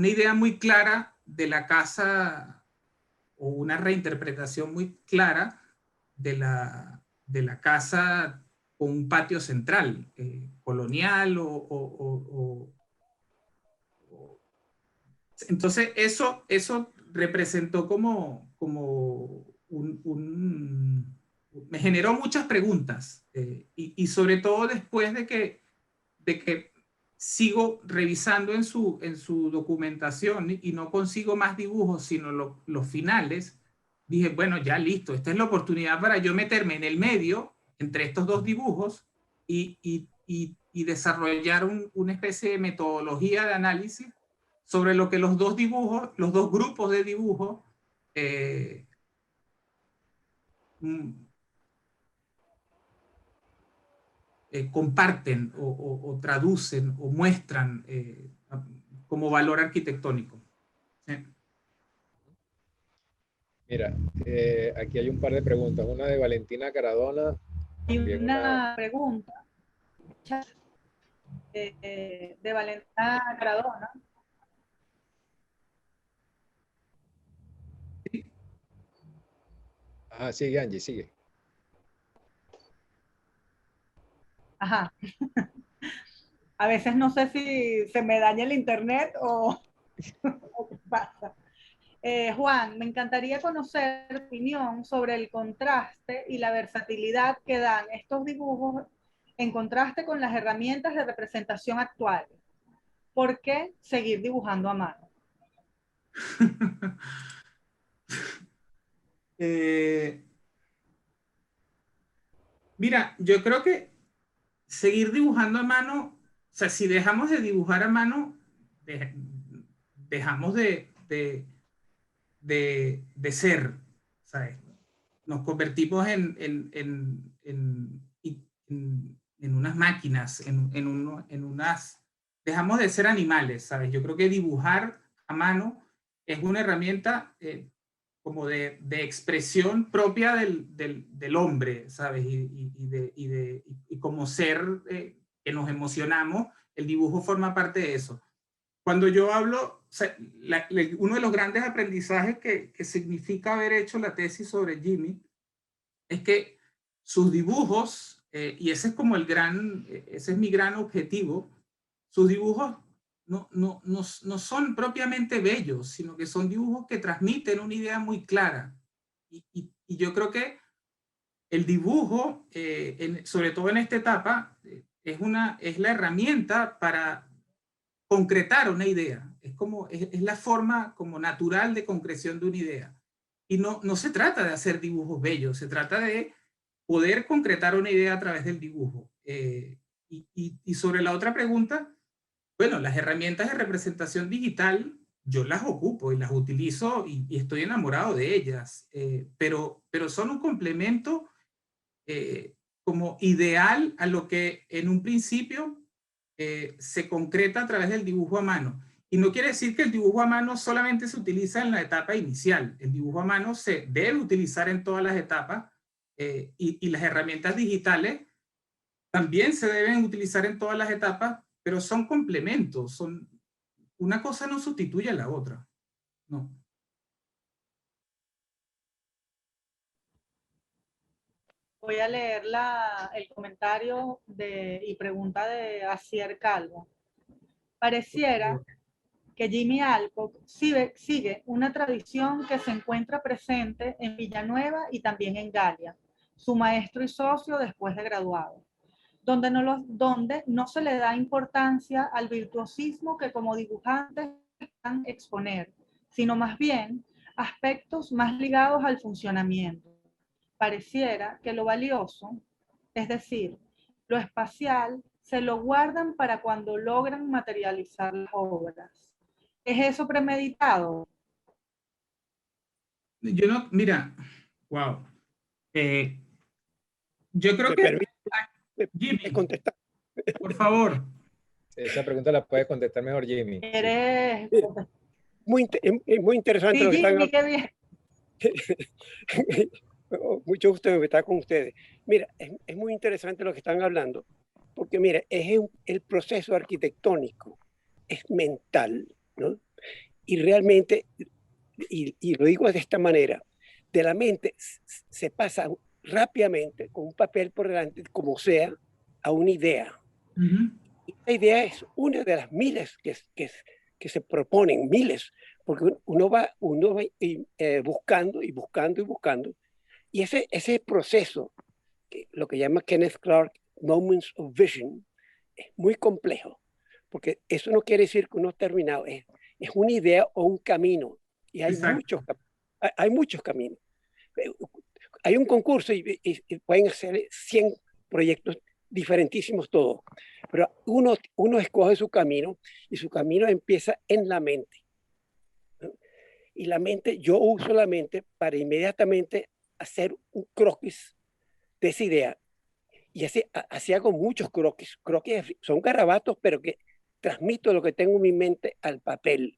idea muy clara de la casa, o una reinterpretación muy clara de la casa con un patio central, colonial entonces eso representó me generó muchas preguntas, y sobre todo después de que sigo revisando en su documentación y no consigo más dibujos, sino los finales, dije, bueno, ya listo, esta es la oportunidad para yo meterme en el medio, entre estos dos dibujos, y desarrollar una especie de metodología de análisis sobre lo que los dos grupos de dibujos comparten o traducen o muestran como valor arquitectónico. ¿Sí? Mira, aquí hay un par de preguntas. Una de Valentina Caradona. Hay una pregunta de Valentina Caradona. Ah, sigue, Angie, sigue. Ajá. A veces no sé si se me daña el internet o qué pasa. Juan, me encantaría conocer tu opinión sobre el contraste y la versatilidad que dan estos dibujos en contraste con las herramientas de representación actuales. ¿Por qué seguir dibujando a mano? Mira, yo creo que seguir dibujando a mano, o sea, si dejamos de dibujar a mano, dejamos de ser, ¿sabes? Nos convertimos en unas máquinas, dejamos de ser animales, ¿sabes? Yo creo que dibujar a mano es una herramienta como de expresión propia del hombre, ¿sabes? Y como ser que nos emocionamos, el dibujo forma parte de eso. cuando yo hablo, o sea, uno de los grandes aprendizajes que significa haber hecho la tesis sobre Jimmy es que sus dibujos, y ese es como ese es mi gran objetivo, sus dibujos no son propiamente bellos, sino que son dibujos que transmiten una idea muy clara. Y yo creo que el dibujo, sobre todo en esta etapa, es la herramienta para concretar una idea. Es la forma como natural de concreción de una idea. Y no se trata de hacer dibujos bellos, se trata de poder concretar una idea a través del dibujo. Y sobre la otra pregunta, bueno, las herramientas de representación digital, yo las ocupo y las utilizo y estoy enamorado de ellas, pero son un complemento como ideal a lo que en un principio se concreta a través del dibujo a mano. Y no quiere decir que el dibujo a mano solamente se utiliza en la etapa inicial. El dibujo a mano se debe utilizar en todas las etapas y las herramientas digitales también se deben utilizar en todas las etapas, pero son complementos. Una cosa no sustituye a la otra. No. Voy a leer el comentario y pregunta de Asier Calvo. Pareciera que Jimmy Alcock sigue una tradición que se encuentra presente en Villanueva y también en Galia, su maestro y socio después de graduado, donde no se le da importancia al virtuosismo que como dibujantes están exponer, sino más bien aspectos más ligados al funcionamiento. Pareciera que lo valioso, es decir, lo espacial, se lo guardan para cuando logran materializar las obras. ¿Es eso premeditado? Yo no, mira, wow. Yo creo ¿Me que, permite Jimmy, contestar? por favor. Esa pregunta la puede contestar mejor Jimmy. ¿Eres? Es muy interesante Sí, lo que están Jimmy, qué bien. Mucho gusto de estar con ustedes. Mira, es muy interesante lo que están hablando, porque mira, el proceso arquitectónico es mental, ¿no? Y realmente, y lo digo de esta manera, de la mente se pasa rápidamente con un papel por delante, como sea, a una idea. Uh-huh. Y esta idea es una de las miles que se proponen, miles, porque uno va buscando y buscando y buscando. Y ese proceso, lo que llama Kenneth Clark Moments of Vision, es muy complejo, porque eso no quiere decir que uno ha terminado, es una idea o un camino, y hay muchos caminos. Hay un concurso y pueden hacer 100 proyectos diferentísimos todos, pero uno escoge su camino y su camino empieza en la mente. ¿No? Y la mente, yo uso la mente para inmediatamente hacer un croquis de esa idea. Y así hago muchos croquis. Croquis son garabatos, pero que transmito lo que tengo en mi mente al papel.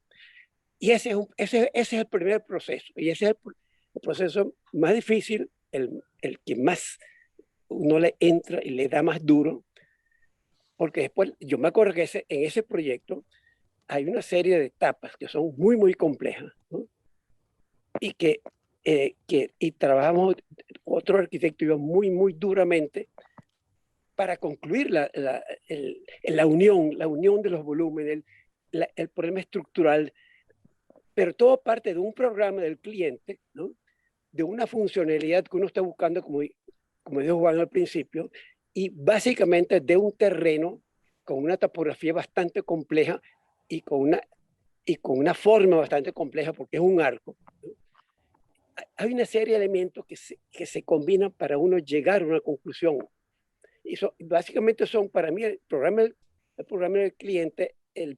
Y ese es el primer proceso. Y ese es el proceso más difícil, el que más uno le entra y le da más duro. Porque después, yo me acuerdo que en ese proyecto hay una serie de etapas que son muy, muy complejas, ¿no? Y y trabajamos, otro arquitecto y yo, muy, muy duramente para concluir la unión de los volúmenes, el problema estructural, pero todo parte de un programa del cliente, ¿no? De una funcionalidad que uno está buscando, como dijo Juan al principio, y básicamente de un terreno con una topografía bastante compleja y con una forma bastante compleja porque es un arco, ¿no? Hay una serie de elementos que se combinan para uno llegar a una conclusión. Y básicamente son para mí el programa del cliente, el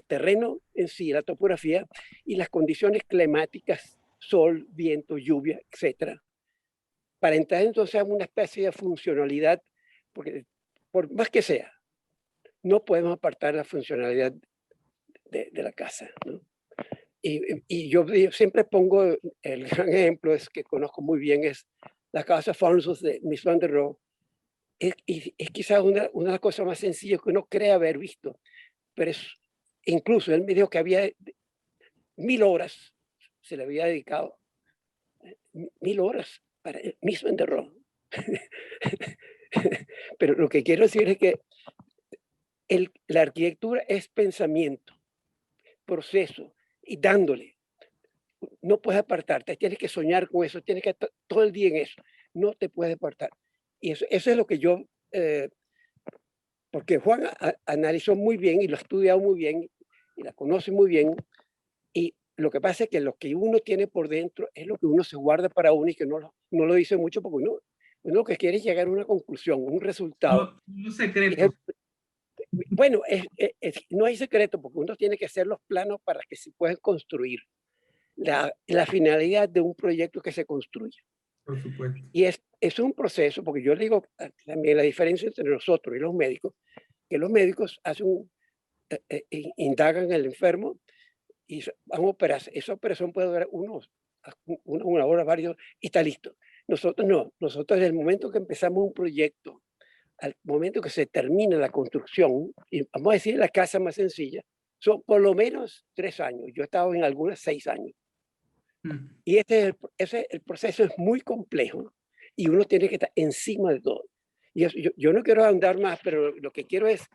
terreno en sí, la topografía y las condiciones climáticas, sol, viento, lluvia, etc. Para entrar entonces a una especie de funcionalidad, porque por más que sea, no podemos apartar la funcionalidad de la casa, ¿no? Y yo siempre pongo el gran ejemplo, es que conozco muy bien, es la casa Farnsworth de Mies van der Rohe. Es quizás una de las cosas más sencillas que uno cree haber visto, pero incluso él me dijo que había 1000 horas, se le había dedicado 1000 horas para el mismo enderrón. Pero lo que quiero decir es que la arquitectura es pensamiento, proceso, y dándole. No puedes apartarte, tienes que soñar con eso, tienes que estar todo el día en eso, no te puedes apartar. Y eso es lo que yo, porque Juan analizó muy bien y lo ha estudiado muy bien y la conoce muy bien, y lo que pasa es que lo que uno tiene por dentro es lo que uno se guarda para uno y que no lo dice mucho porque uno lo que quiere es llegar a una conclusión, un resultado. No secreto. Bueno, no hay secreto porque uno tiene que hacer los planos para que se puedan construir. La finalidad de un proyecto que se construye. Por supuesto. Y es un proceso, porque yo digo también la diferencia entre nosotros y los médicos, que los médicos indagan al enfermo y van a operar. Esa operación puede durar una hora, varios, y está listo. Nosotros no. Nosotros desde el momento que empezamos un proyecto, al momento que se termina la construcción, y vamos a decir la casa más sencilla, son por lo menos 3 años. Yo he estado en algunas 6 años. Y el proceso es muy complejo y uno tiene que estar encima de todo. Y yo no quiero ahondar más, pero lo que quiero es,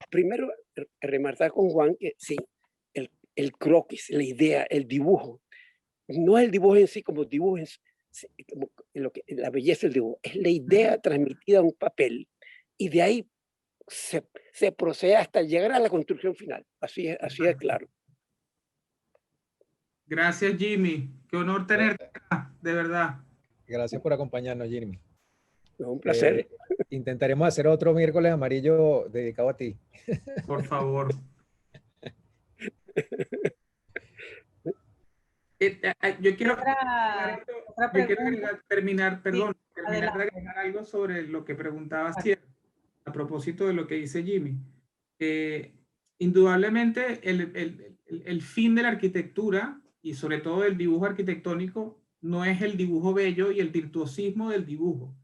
primero, remarcar con Juan que sí, el croquis, la idea, el dibujo, no es el dibujo en sí como dibujo, como la belleza del dibujo, es la idea transmitida a un papel y de ahí se procede hasta llegar a la construcción final. Así es claro. Gracias, Jimmy. Qué honor tenerte acá, de verdad. Gracias por acompañarnos, Jimmy. Es un placer. Intentaremos hacer otro miércoles amarillo dedicado a ti. Por favor. Yo quiero terminar de agregar algo sobre lo que preguntaba Sierra, a propósito de lo que dice Jimmy. Indudablemente el fin de la arquitectura y sobre todo del dibujo arquitectónico no es el dibujo bello y el virtuosismo del dibujo,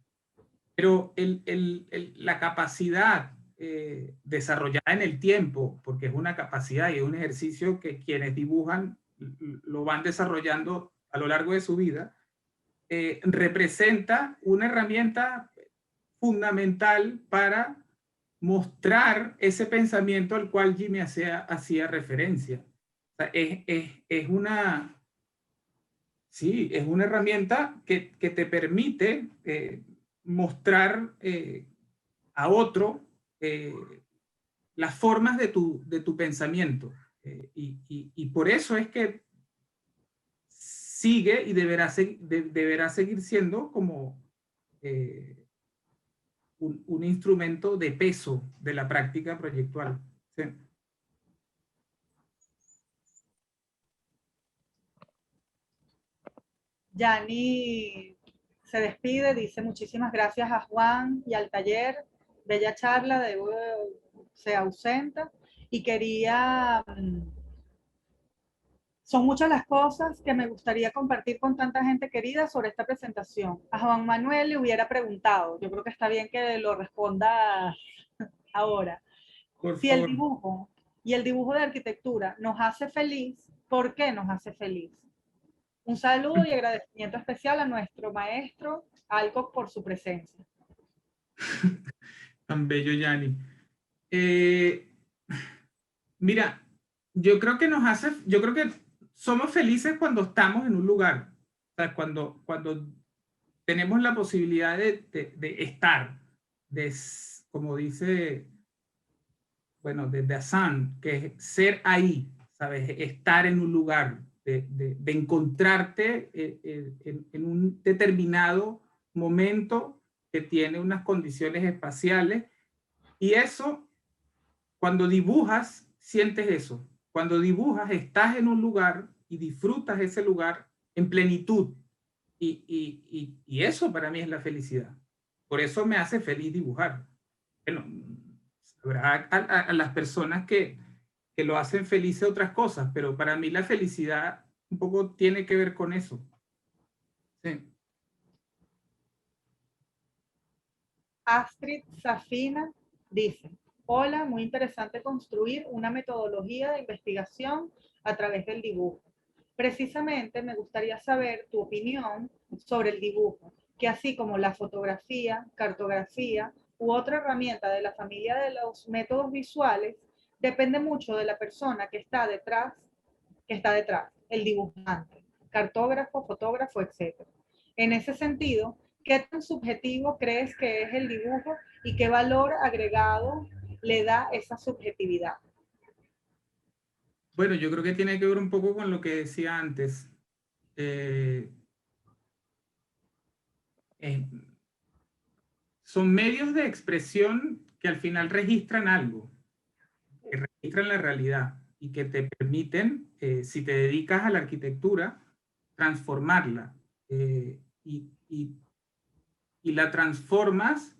pero la capacidad desarrollada en el tiempo, porque es una capacidad y es un ejercicio que quienes dibujan lo van desarrollando a lo largo de su vida, representa una herramienta fundamental para mostrar ese pensamiento al cual Jimmy hacía referencia. O sea, es una herramienta que te permite mostrar a otro las formas de tu pensamiento. Y por eso es que sigue y deberá seguir siendo como un instrumento de peso de la práctica proyectual. ¿Sí? Yani se despide, dice muchísimas gracias a Juan y al taller, bella charla, se ausenta y quería, son muchas las cosas que me gustaría compartir con tanta gente querida sobre esta presentación. A Juan Manuel le hubiera preguntado, yo creo que está bien que lo responda ahora. Si el dibujo y el dibujo de arquitectura nos hace feliz, ¿por qué nos hace feliz? Un saludo y agradecimiento especial a nuestro maestro Alco por su presencia. Tan bello, Yani. Mira, yo creo que somos felices cuando estamos en un lugar. O sea, cuando tenemos la posibilidad de estar, como dice, bueno, desde Hassan, que es ser ahí, ¿sabes? Estar en un lugar, de encontrarte en un determinado momento que tiene unas condiciones espaciales. Y eso, cuando dibujas, sientes eso. Cuando dibujas, estás en un lugar y disfrutas ese lugar en plenitud. Y eso para mí es la felicidad. Por eso me hace feliz dibujar. Bueno, habrá a las personas que lo hacen felices otras cosas, pero para mí la felicidad un poco tiene que ver con eso. Sí. Astrid Safina dice, Hola, muy interesante construir una metodología de investigación a través del dibujo. Precisamente me gustaría saber tu opinión sobre el dibujo, que así como la fotografía, cartografía u otra herramienta de la familia de los métodos visuales, depende mucho de la persona que está detrás, el dibujante, cartógrafo, fotógrafo, etc. En ese sentido, ¿qué tan subjetivo crees que es el dibujo y qué valor agregado le da esa subjetividad? Bueno, yo creo que tiene que ver un poco con lo que decía antes. Eh, son medios de expresión que al final registran algo, que registran la realidad y que te permiten, si te dedicas a la arquitectura, transformarla. Y la transformas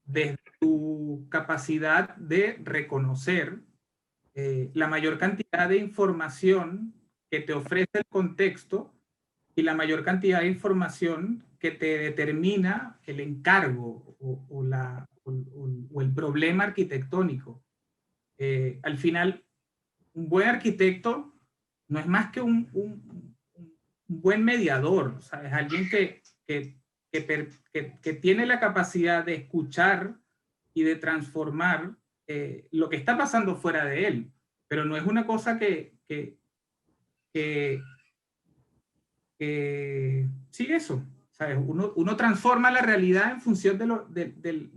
desde tu capacidad de reconocer la mayor cantidad de información que te ofrece el contexto y la mayor cantidad de información que te determina el encargo o el problema arquitectónico. Al final, un buen arquitecto no es más que un buen mediador, o sea, es alguien que tiene la capacidad de escuchar y de transformar lo que está pasando fuera de él, pero no es una cosa que sí, eso, ¿sabes? Uno transforma la realidad en función de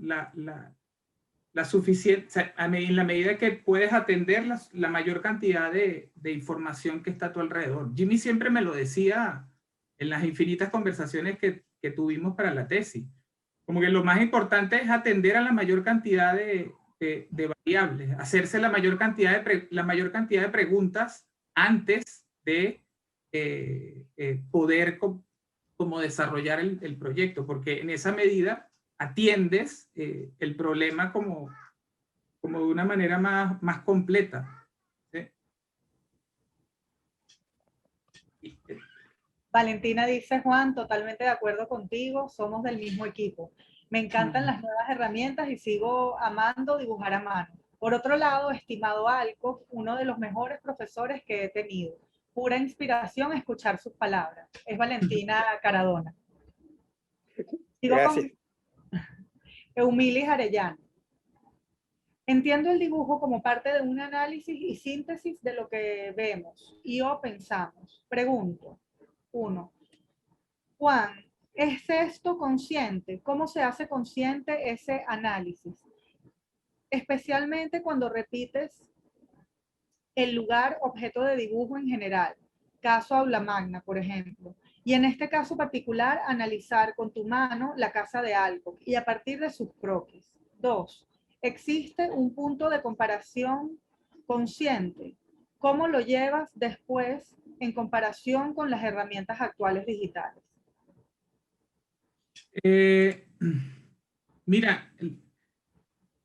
la suficiente, o sea, en la medida que puedes atender la mayor cantidad de información que está a tu alrededor. Jimmy siempre me lo decía en las infinitas conversaciones que tuvimos para la tesis. Como que lo más importante es atender a la mayor cantidad de variables, hacerse la mayor cantidad de preguntas antes de poder como desarrollar el proyecto, porque en esa medida atiendes el problema como de una manera más completa. ¿Sí? Valentina dice, Juan, totalmente de acuerdo contigo, somos del mismo equipo. Me encantan las nuevas herramientas y sigo amando dibujar a mano. Por otro lado, estimado Alco, uno de los mejores profesores que he tenido. Pura inspiración escuchar sus palabras. Es Valentina Caradona. Sigo Gracias. con Eumilis Arellano. Entiendo el dibujo como parte de un análisis y síntesis de lo que vemos y o pensamos. Pregunto, 1. Juan, ¿es esto consciente? ¿Cómo se hace consciente ese análisis? Especialmente cuando repites el lugar objeto de dibujo en general, caso aula magna, por ejemplo. Y en este caso particular, analizar con tu mano la casa de algo y a partir de sus croquis. 2. ¿Existe un punto de comparación consciente? ¿Cómo lo llevas después en comparación con las herramientas actuales digitales? Mira,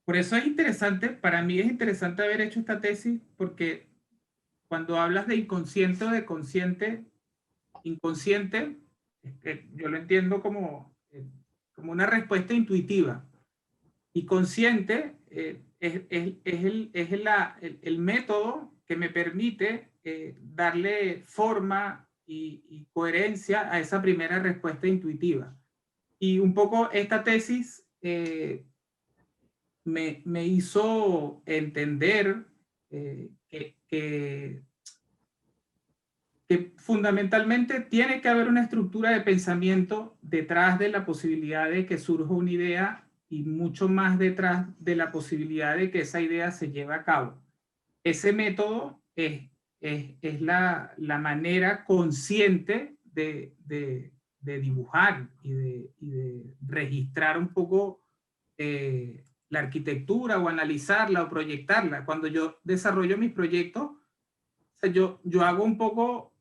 por eso es interesante, para mí es interesante haber hecho esta tesis, porque cuando hablas de inconsciente o de consciente, inconsciente, yo lo entiendo como una respuesta intuitiva. Y consciente es el método que me permite darle forma y coherencia a esa primera respuesta intuitiva. Y un poco esta tesis me hizo entender que fundamentalmente tiene que haber una estructura de pensamiento detrás de la posibilidad de que surja una idea y mucho más detrás de la posibilidad de que esa idea se lleve a cabo. Ese método es la manera consciente de dibujar y de registrar un poco la arquitectura o analizarla o proyectarla. Cuando yo desarrollo mis proyectos, yo hago un poco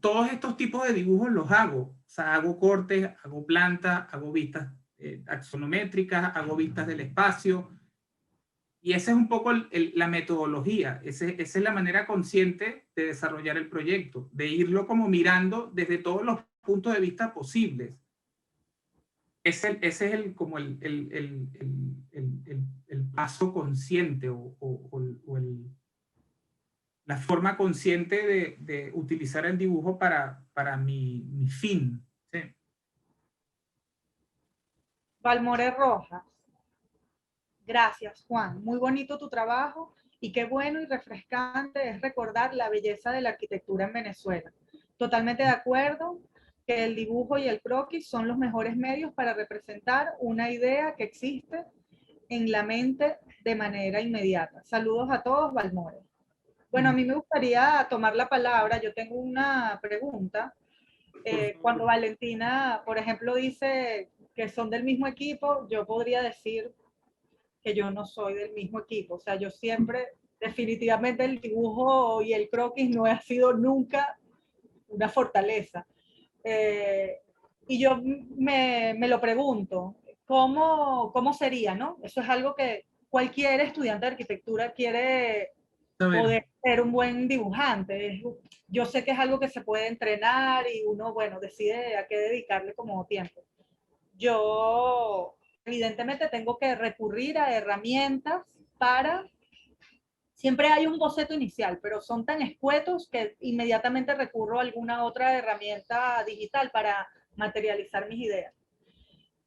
todos estos tipos de dibujos los hago. O sea, hago cortes, hago plantas, hago vistas taxonométricas, hago vistas del espacio. Y esa es un poco la metodología. Esa es la manera consciente de desarrollar el proyecto, de irlo como mirando desde todos los puntos de vista posibles. Ese es como el paso consciente la forma consciente de utilizar el dibujo para mi fin. ¿Sí? Valmore Rojas. Gracias, Juan. Muy bonito tu trabajo y qué bueno y refrescante es recordar la belleza de la arquitectura en Venezuela. Totalmente de acuerdo que el dibujo y el croquis son los mejores medios para representar una idea que existe en la mente de manera inmediata. Saludos a todos, Valmore. Bueno, a mí me gustaría tomar la palabra. Yo tengo una pregunta. Cuando Valentina, por ejemplo, dice que son del mismo equipo, yo podría decir que yo no soy del mismo equipo. O sea, yo siempre, definitivamente el dibujo y el croquis no ha sido nunca una fortaleza. Y yo me lo pregunto, ¿cómo sería, no? Eso es algo que cualquier estudiante de arquitectura quiere poder ser un buen dibujante. Yo sé que es algo que se puede entrenar y uno, bueno, decide a qué dedicarle como tiempo. Yo, evidentemente, tengo que recurrir a herramientas para... Siempre hay un boceto inicial, pero son tan escuetos que inmediatamente recurro a alguna otra herramienta digital para materializar mis ideas.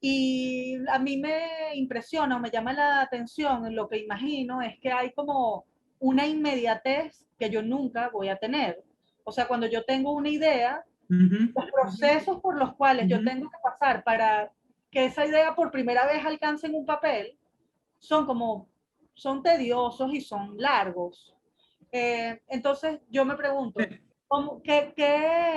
Y a mí me impresiona o me llama la atención, lo que imagino es que hay como una inmediatez que yo nunca voy a tener. O sea, cuando yo tengo una idea, los procesos por los cuales yo tengo que pasar para que esa idea por primera vez alcance en un papel son tediosos y son largos. Entonces yo me pregunto, ¿qué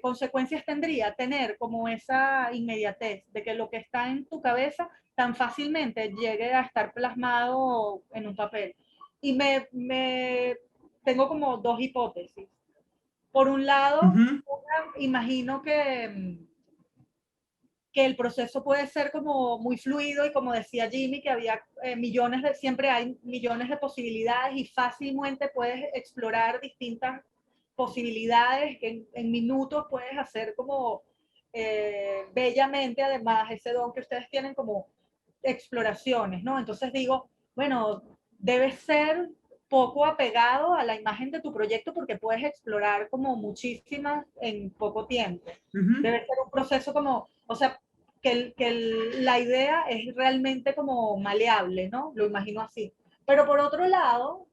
consecuencias tendría tener como esa inmediatez de que lo que está en tu cabeza tan fácilmente llegue a estar plasmado en un papel? Y tengo como dos hipótesis. Por un lado, imagino que el proceso puede ser como muy fluido y como decía Jimmy, que había siempre hay millones de posibilidades y fácilmente puedes explorar distintas posibilidades que en minutos puedes hacer como bellamente, además, ese don que ustedes tienen como exploraciones, ¿no? Entonces digo, bueno, debe ser poco apegado a la imagen de tu proyecto porque puedes explorar como muchísimas en poco tiempo. Debe ser un proceso como, o sea, la idea es realmente como maleable, ¿no? Lo imagino así. Pero por otro lado,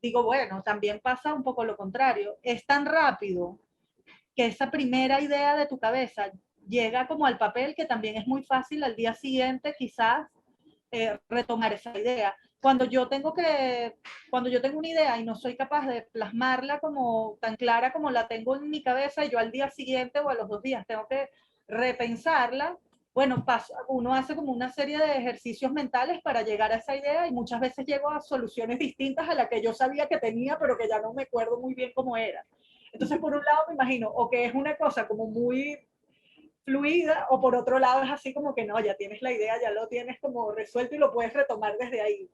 digo, bueno, también pasa un poco lo contrario. Es tan rápido que esa primera idea de tu cabeza llega como al papel que también es muy fácil al día siguiente quizás retomar esa idea. Cuando yo tengo una idea y no soy capaz de plasmarla como tan clara como la tengo en mi cabeza, y yo al día siguiente o a los 2 días tengo que repensarla, bueno, uno hace como una serie de ejercicios mentales para llegar a esa idea y muchas veces llego a soluciones distintas a las que yo sabía que tenía, pero que ya no me acuerdo muy bien cómo era. Entonces, por un lado me imagino, o que es una cosa como muy fluida, o por otro lado es así como que no, ya tienes la idea, ya lo tienes como resuelto y lo puedes retomar desde ahí.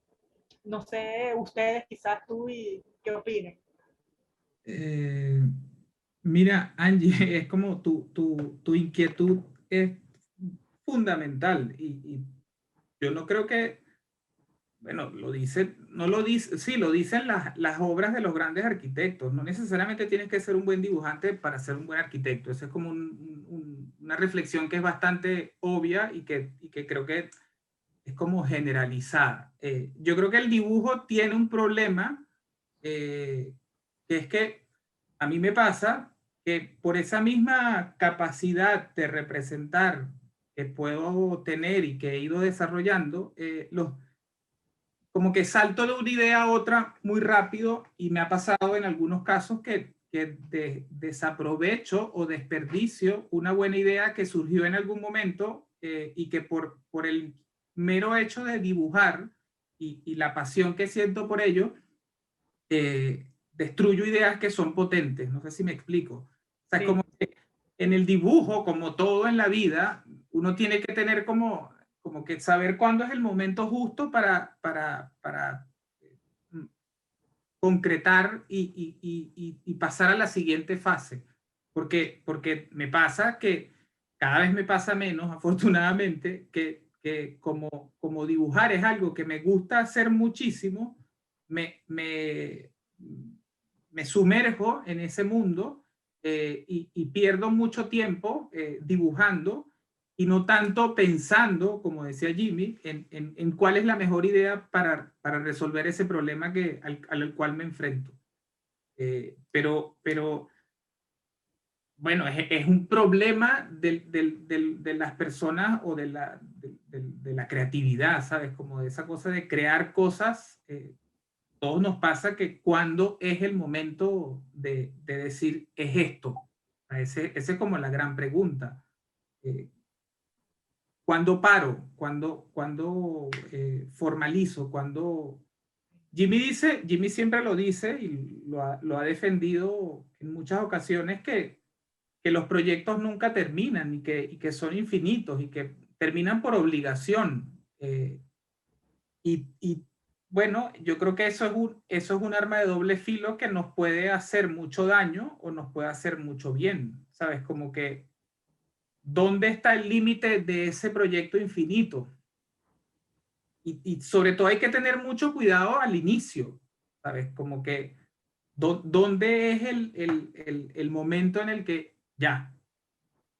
No sé, ustedes, quizás tú, y qué opinen. Mira, Angie, es como tu inquietud es fundamental y yo no creo que, bueno, sí, lo dicen las obras de los grandes arquitectos. No necesariamente tienes que ser un buen dibujante para ser un buen arquitecto. Esa es como una reflexión que es bastante obvia y que creo que es como generalizada. Yo creo que el dibujo tiene un problema, que es que a mí me pasa que por esa misma capacidad de representar que puedo tener y que he ido desarrollando, como que salto de una idea a otra muy rápido y me ha pasado en algunos casos que desaprovecho o desperdicio una buena idea que surgió en algún momento, y que por el mero hecho de dibujar y la pasión que siento por ello, destruyo ideas que son potentes. No sé si me explico. O sea, sí. Como que en el dibujo, como todo en la vida, uno tiene que tener como que saber cuándo es el momento justo para concretar y pasar a la siguiente fase. Porque me pasa que cada vez me pasa menos, afortunadamente, que que como dibujar es algo que me gusta hacer muchísimo, me sumerjo en ese mundo y pierdo mucho tiempo dibujando y no tanto pensando, como decía Jimmy, en cuál es la mejor idea para resolver ese problema al cual me enfrento. Pero bueno, es un problema de las personas o de la creatividad, ¿sabes? Como de esa cosa de crear cosas. Todos nos pasa que cuando es el momento de decir, es esto. Ese es como la gran pregunta. ¿Cuándo paro? ¿Cuándo formalizo? ¿Cuándo? Jimmy siempre lo dice y lo ha defendido en muchas ocasiones que los proyectos nunca terminan y que son infinitos y que terminan por obligación. Y bueno, yo creo que eso es un arma de doble filo que nos puede hacer mucho daño o nos puede hacer mucho bien, ¿sabes? Como que, ¿dónde está el límite de ese proyecto infinito? Y sobre todo hay que tener mucho cuidado al inicio, ¿sabes? Como que, ¿dónde es el momento en el que ya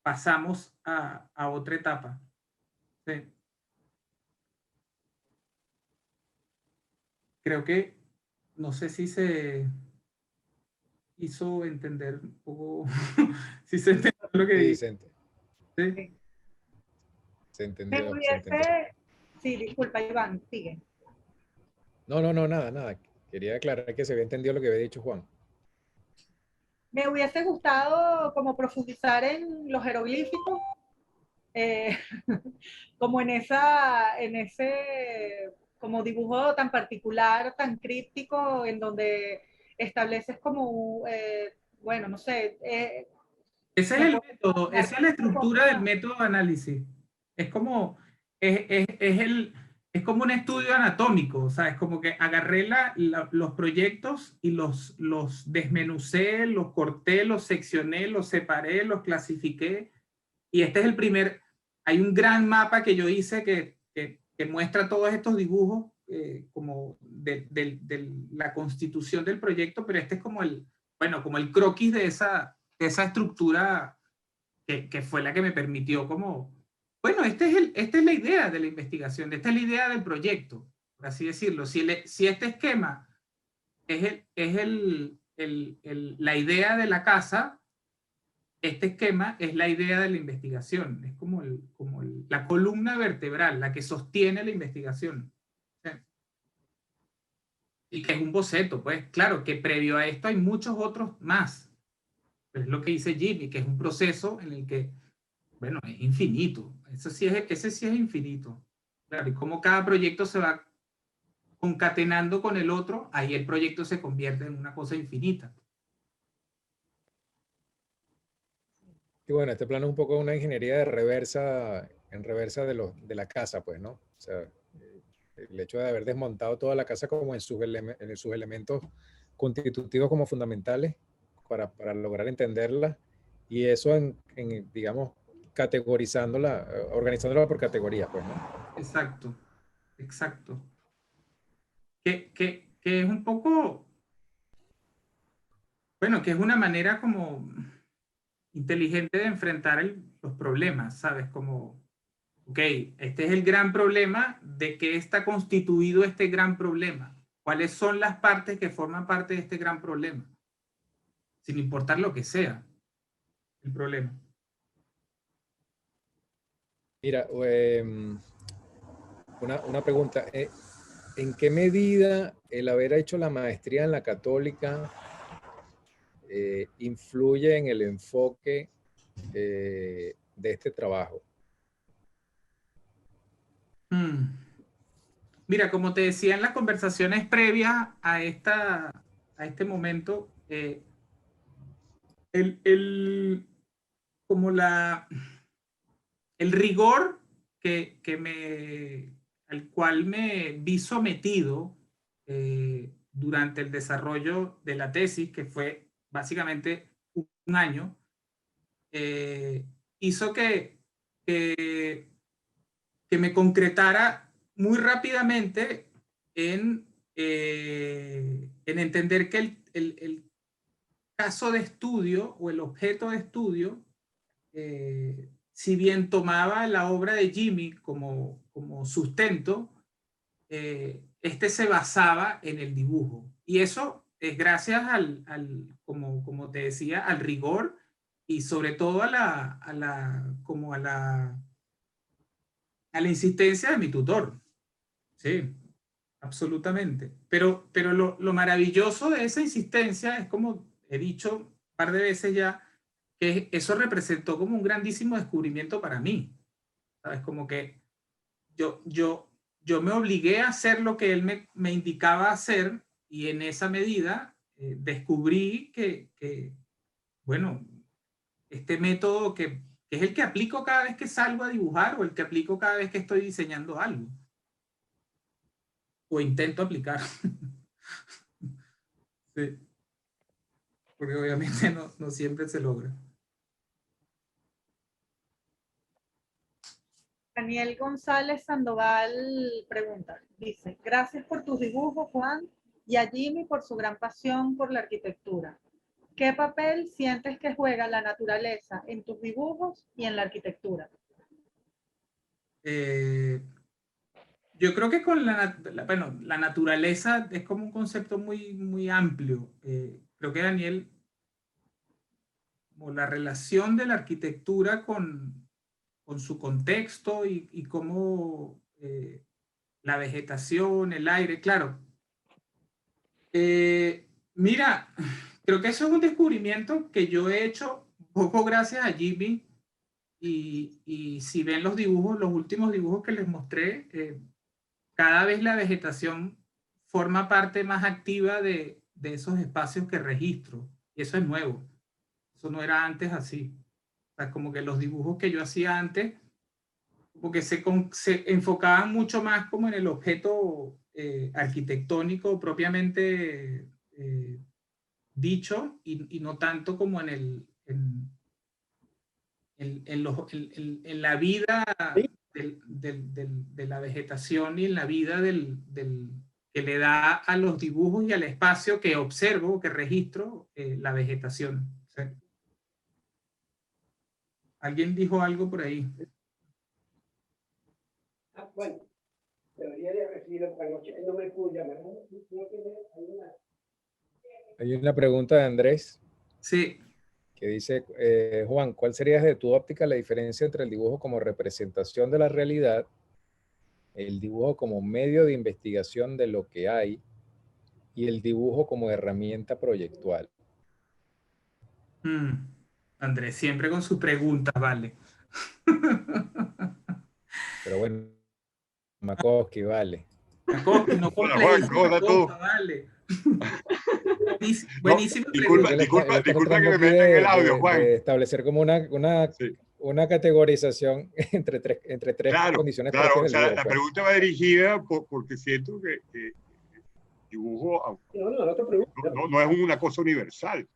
pasamos a otra etapa? ¿Sí? Creo que, no sé si se hizo entender un poco, si se entendió lo que dije. ¿Sí? Se entendió, Me se entendió. Sí, disculpa, Iván, sigue. No, nada. Quería aclarar que se había entendido lo que había dicho Juan. Me hubiese gustado como profundizar en los jeroglíficos, eh, como en ese como dibujo tan particular, tan críptico, en donde estableces como, bueno, no sé. Ese es el método, esa es la estructura del método de análisis. Es como, es como un estudio anatómico, o sea, es como que agarré los proyectos y los desmenucé, los corté, los seccioné, los separé, los clasifiqué. Y este es el primer, hay un gran mapa que yo hice que muestra todos estos dibujos como de la constitución del proyecto, pero este es como como el croquis de esa estructura que fue la que me permitió como, bueno, esta es la idea de la investigación, esta es la idea del proyecto, por así decirlo. Si este esquema es la idea de la casa, este esquema es la idea de la investigación, es como, la columna vertebral, la que sostiene la investigación. Y que es un boceto, pues claro, que previo a esto hay muchos otros más. Pero es lo que dice Jimmy, que es un proceso en el que, bueno, es infinito. Ese sí es infinito. Claro, y como cada proyecto se va concatenando con el otro, ahí el proyecto se convierte en una cosa infinita. Y bueno, este plano es un poco una ingeniería de reversa, en reversa de la casa, pues, ¿no? O sea, el hecho de haber desmontado toda la casa como en sus elementos constitutivos como fundamentales para lograr entenderla, y eso digamos, categorizándola, organizándola por categorías, pues, ¿no? Exacto. Que es un poco, bueno, que es una manera como inteligente de enfrentar los problemas, ¿sabes? Como, ok, este es el gran problema, ¿de qué está constituido este gran problema? ¿Cuáles son las partes que forman parte de este gran problema? Sin importar lo que sea el problema. Mira, una pregunta. ¿En qué medida el haber hecho la maestría en la Católica influye en el enfoque de este trabajo? Mira, como te decía en las conversaciones previas a este momento, como el rigor al cual me vi sometido durante el desarrollo de la tesis, que fue básicamente un año, hizo que que me concretara muy rápidamente en entender que el caso de estudio o el objeto de estudio, si bien tomaba la obra de Jimmy como sustento, este se basaba en el dibujo. Y eso es gracias como te decía, al rigor y sobre todo a la insistencia de mi tutor. Sí, absolutamente. Pero lo maravilloso de esa insistencia es, como he dicho un par de veces ya, que eso representó como un grandísimo descubrimiento para mí. ¿Sabes? Como que yo me obligué a hacer lo que él me indicaba hacer, y en esa medida descubrí que, bueno, este método que es el que aplico cada vez que salgo a dibujar o el que aplico cada vez que estoy diseñando algo. O intento aplicar. Sí. Porque obviamente no siempre se logra. Daniel González Sandoval pregunta, dice, gracias por tus dibujos, Juan, y a Jimmy por su gran pasión por la arquitectura. ¿Qué papel sientes que juega la naturaleza en tus dibujos y en la arquitectura? Yo creo que con la naturaleza es como un concepto muy, muy amplio. Creo que Daniel, como la relación de la arquitectura con su contexto y cómo la vegetación, el aire, claro. Mira, creo que eso es un descubrimiento que yo he hecho un poco gracias a Jimmy, y si ven los dibujos, los últimos dibujos que les mostré, cada vez la vegetación forma parte más activa de esos espacios que registro, y eso es nuevo. Eso no era antes así. O sea, como que los dibujos que yo hacía antes, porque se enfocaban mucho más como en el objeto arquitectónico propiamente dicho, y no tanto como en la vida de la vegetación y en la vida que le da a los dibujos y al espacio que observo, que registro la vegetación. ¿Sí? ¿Alguien dijo algo por ahí? Bueno, debería de recibir otra noche. No me pudo llamar. Hay una pregunta de Andrés. Sí. Que dice, Juan, ¿cuál sería desde tu óptica la diferencia entre el dibujo como representación de la realidad, el dibujo como medio de investigación de lo que hay y el dibujo como herramienta proyectual? Andrés, siempre con sus preguntas, vale. Pero bueno, Makoski, vale. Makoski, no complejices la cosa, vale. Buenísima pregunta. Disculpa que me meta en el audio, Juan. De establecer como una categorización entre tres condiciones. Claro, o sea, la pregunta va dirigida porque siento que dibujo no es una cosa universal,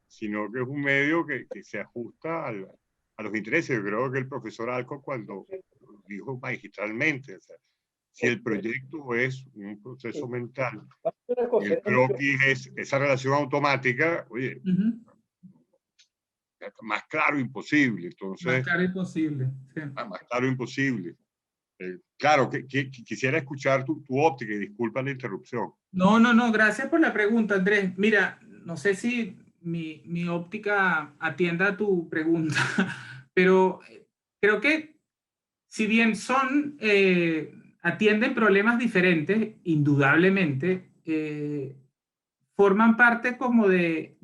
sino que es un medio que se ajusta a los intereses. Yo creo que el profesor Alcock, cuando lo dijo magistralmente, o sea, si el proyecto es un proceso mental, el croquis es esa relación automática, oye, más claro imposible. Entonces, más claro imposible. Sí. Más claro imposible. Claro, que quisiera escuchar tu óptica, y disculpa la interrupción. No, gracias por la pregunta, Andrés. Mira, no sé si mi óptica atienda a tu pregunta, pero creo que si bien atienden problemas diferentes, indudablemente, forman parte como de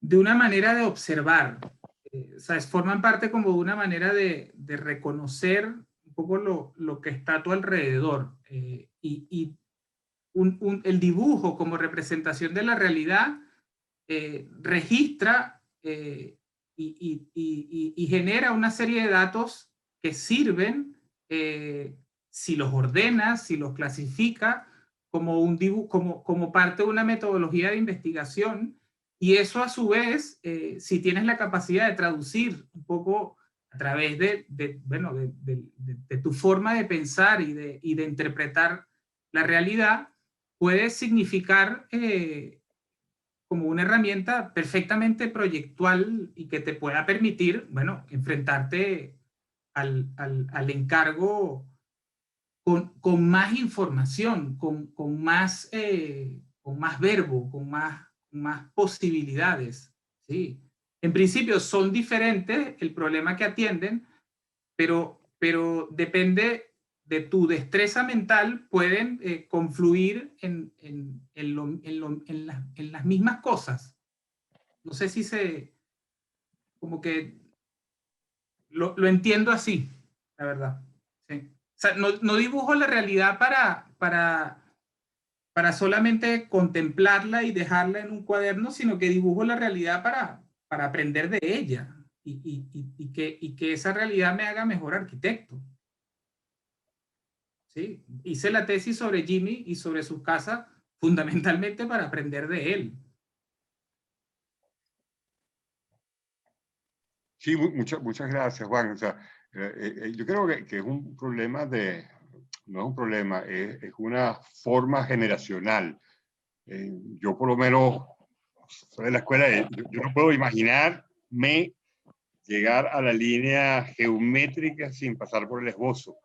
una manera de observar. O sea, forman parte como de una manera de reconocer un poco lo que está a tu alrededor. Y el dibujo como representación de la realidad registra y genera una serie de datos que sirven, si los ordenas, si los clasifica, como un dibujo, como parte de una metodología de investigación. Y eso a su vez, si tienes la capacidad de traducir un poco a través de tu forma de pensar y de interpretar la realidad, puede significar como una herramienta perfectamente proyectual y que te pueda permitir, bueno, enfrentarte al encargo con más información, con más verbo, con más posibilidades, ¿sí? En principio son diferentes el problema que atienden, pero depende de tu destreza mental, pueden confluir en las mismas cosas. No sé si como que lo entiendo así, la verdad. Sí. O sea, no dibujo la realidad para solamente contemplarla y dejarla en un cuaderno, sino que dibujo la realidad para aprender de ella y que esa realidad me haga mejor arquitecto. ¿Sí? Hice la tesis sobre Jimmy y sobre su casa fundamentalmente para aprender de él. Sí, muchas gracias, Juan. O sea, yo creo que es un problema no es un problema, es una forma generacional. Yo por lo menos soy de la escuela, yo no puedo imaginarme llegar a la línea geométrica sin pasar por el esbozo.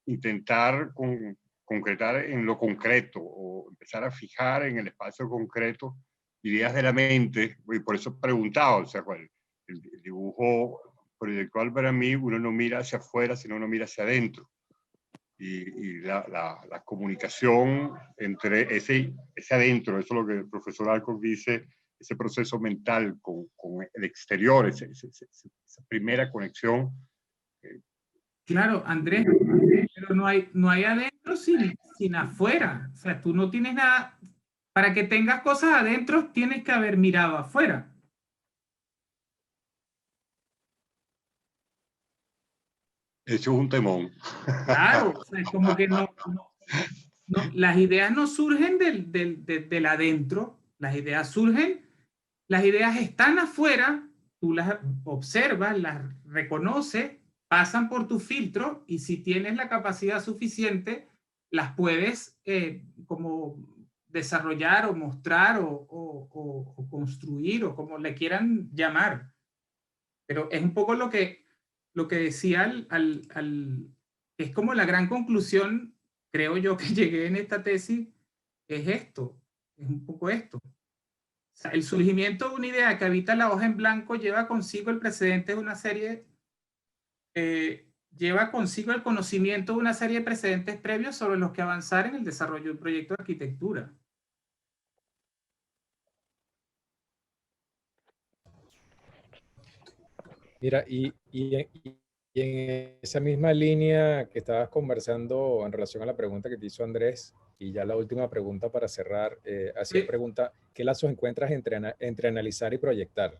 Intentar concretar en lo concreto o empezar a fijar en el espacio concreto ideas de la mente, y por eso preguntaba, o sea, el dibujo proyectual para mí, uno no mira hacia afuera, sino uno mira hacia adentro. Y la comunicación entre ese adentro, eso es lo que el profesor Alcock dice, ese proceso mental con el exterior, esa primera conexión. Claro, Andrés, pero no hay adentro sin afuera. O sea, tú no tienes nada. Para que tengas cosas adentro, tienes que haber mirado afuera. Eso es un temón. Claro, o sea, es como que no, las ideas no surgen del adentro, las ideas están afuera, tú las observas, las reconoces, pasan por tu filtro y si tienes la capacidad suficiente, las puedes como desarrollar o mostrar o construir o como le quieran llamar. Pero es un poco lo que decía es como la gran conclusión, creo yo, que llegué en esta tesis, es un poco esto. O sea, el surgimiento de una idea que habita la hoja en blanco lleva consigo el precedente de una serie, lleva consigo el conocimiento de una serie de precedentes previos sobre los que avanzar en el desarrollo de un proyecto de arquitectura. Mira, y en esa misma línea que estabas conversando en relación a la pregunta que te hizo Andrés, y ya la última pregunta para cerrar, hacía pregunta, ¿qué lazos encuentras entre analizar y proyectar?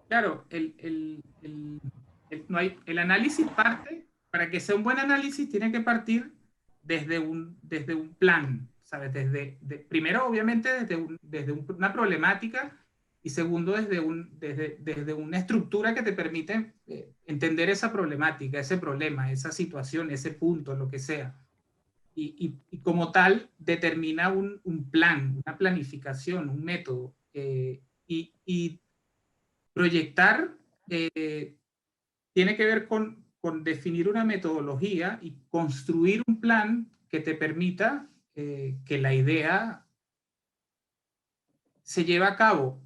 Claro, el análisis parte, para que sea un buen análisis, tiene que partir desde un plan, ¿sabes? Primero, obviamente, desde una problemática y segundo, desde una estructura que te permite entender esa problemática, ese problema, esa situación, ese punto, lo que sea. Y como tal, determina un plan, una planificación, un método. Y proyectar tiene que ver con definir una metodología y construir un plan que te permita que la idea se lleve a cabo.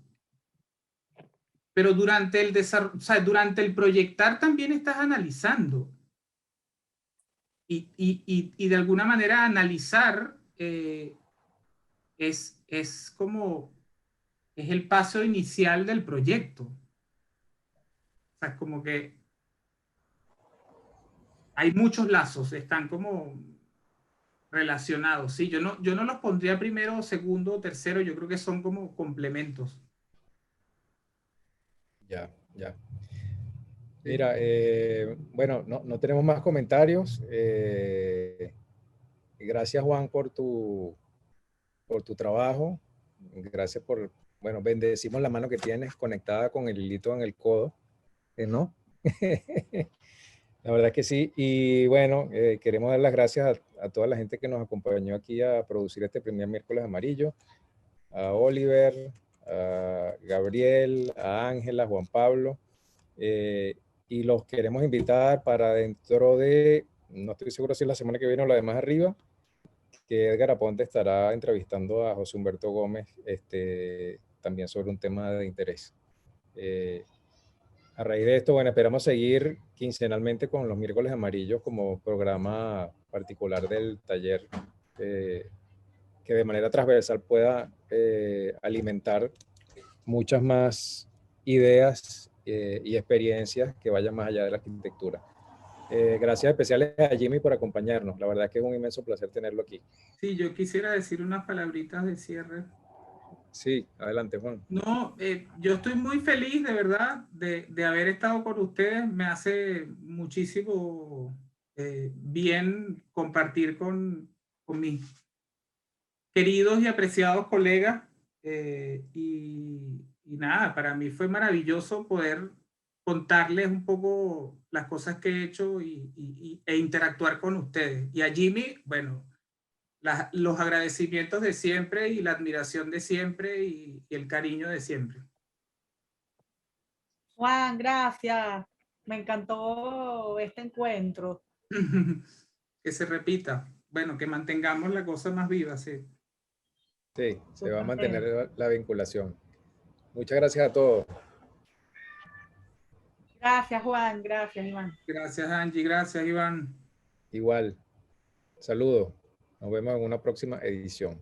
Pero durante el desarrollo, o sea, durante el proyectar también estás analizando. Y de alguna manera analizar es el paso inicial del proyecto. O sea, como que hay muchos lazos, están como relacionados, sí, yo no los pondría primero, segundo, tercero, yo creo que son como complementos. Ya. Mira, bueno, no tenemos más comentarios. Gracias, Juan, por tu por tu trabajo. Gracias por, bueno, bendecimos la mano que tienes conectada con el hilito en el codo, ¿no? La verdad que sí. Y bueno, queremos dar las gracias a toda la gente que nos acompañó aquí a producir este primer miércoles amarillo. A Oliver, a Gabriel, a Ángela, Juan Pablo. Y los queremos invitar para dentro de, no estoy seguro si es la semana que viene o la de más arriba, que Edgar Aponte estará entrevistando a José Humberto Gómez también sobre un tema de interés. A raíz de esto, bueno, esperamos seguir quincenalmente con los miércoles amarillos como programa particular del taller que de manera transversal pueda alimentar muchas más ideas y experiencias que vayan más allá de la arquitectura. Gracias especiales a Jimmy por acompañarnos. La verdad que es un inmenso placer tenerlo aquí. Sí, yo quisiera decir unas palabritas de cierre. Sí, adelante, Juan. No, yo estoy muy feliz, de verdad, de haber estado con ustedes. Me hace muchísimo bien compartir con mis queridos y apreciados colegas. Y nada, para mí fue maravilloso poder contarles un poco las cosas que he hecho e interactuar con ustedes. Y a Jimmy, bueno, los agradecimientos de siempre y la admiración de siempre y el cariño de siempre. Juan, gracias. Me encantó este encuentro. Que se repita. Bueno, que mantengamos la cosa más viva, sí. Sí, se va a mantener la vinculación. Muchas gracias a todos. Gracias, Juan. Gracias, Iván. Gracias, Angie. Gracias, Iván. Igual. Saludos. Nos vemos en una próxima edición.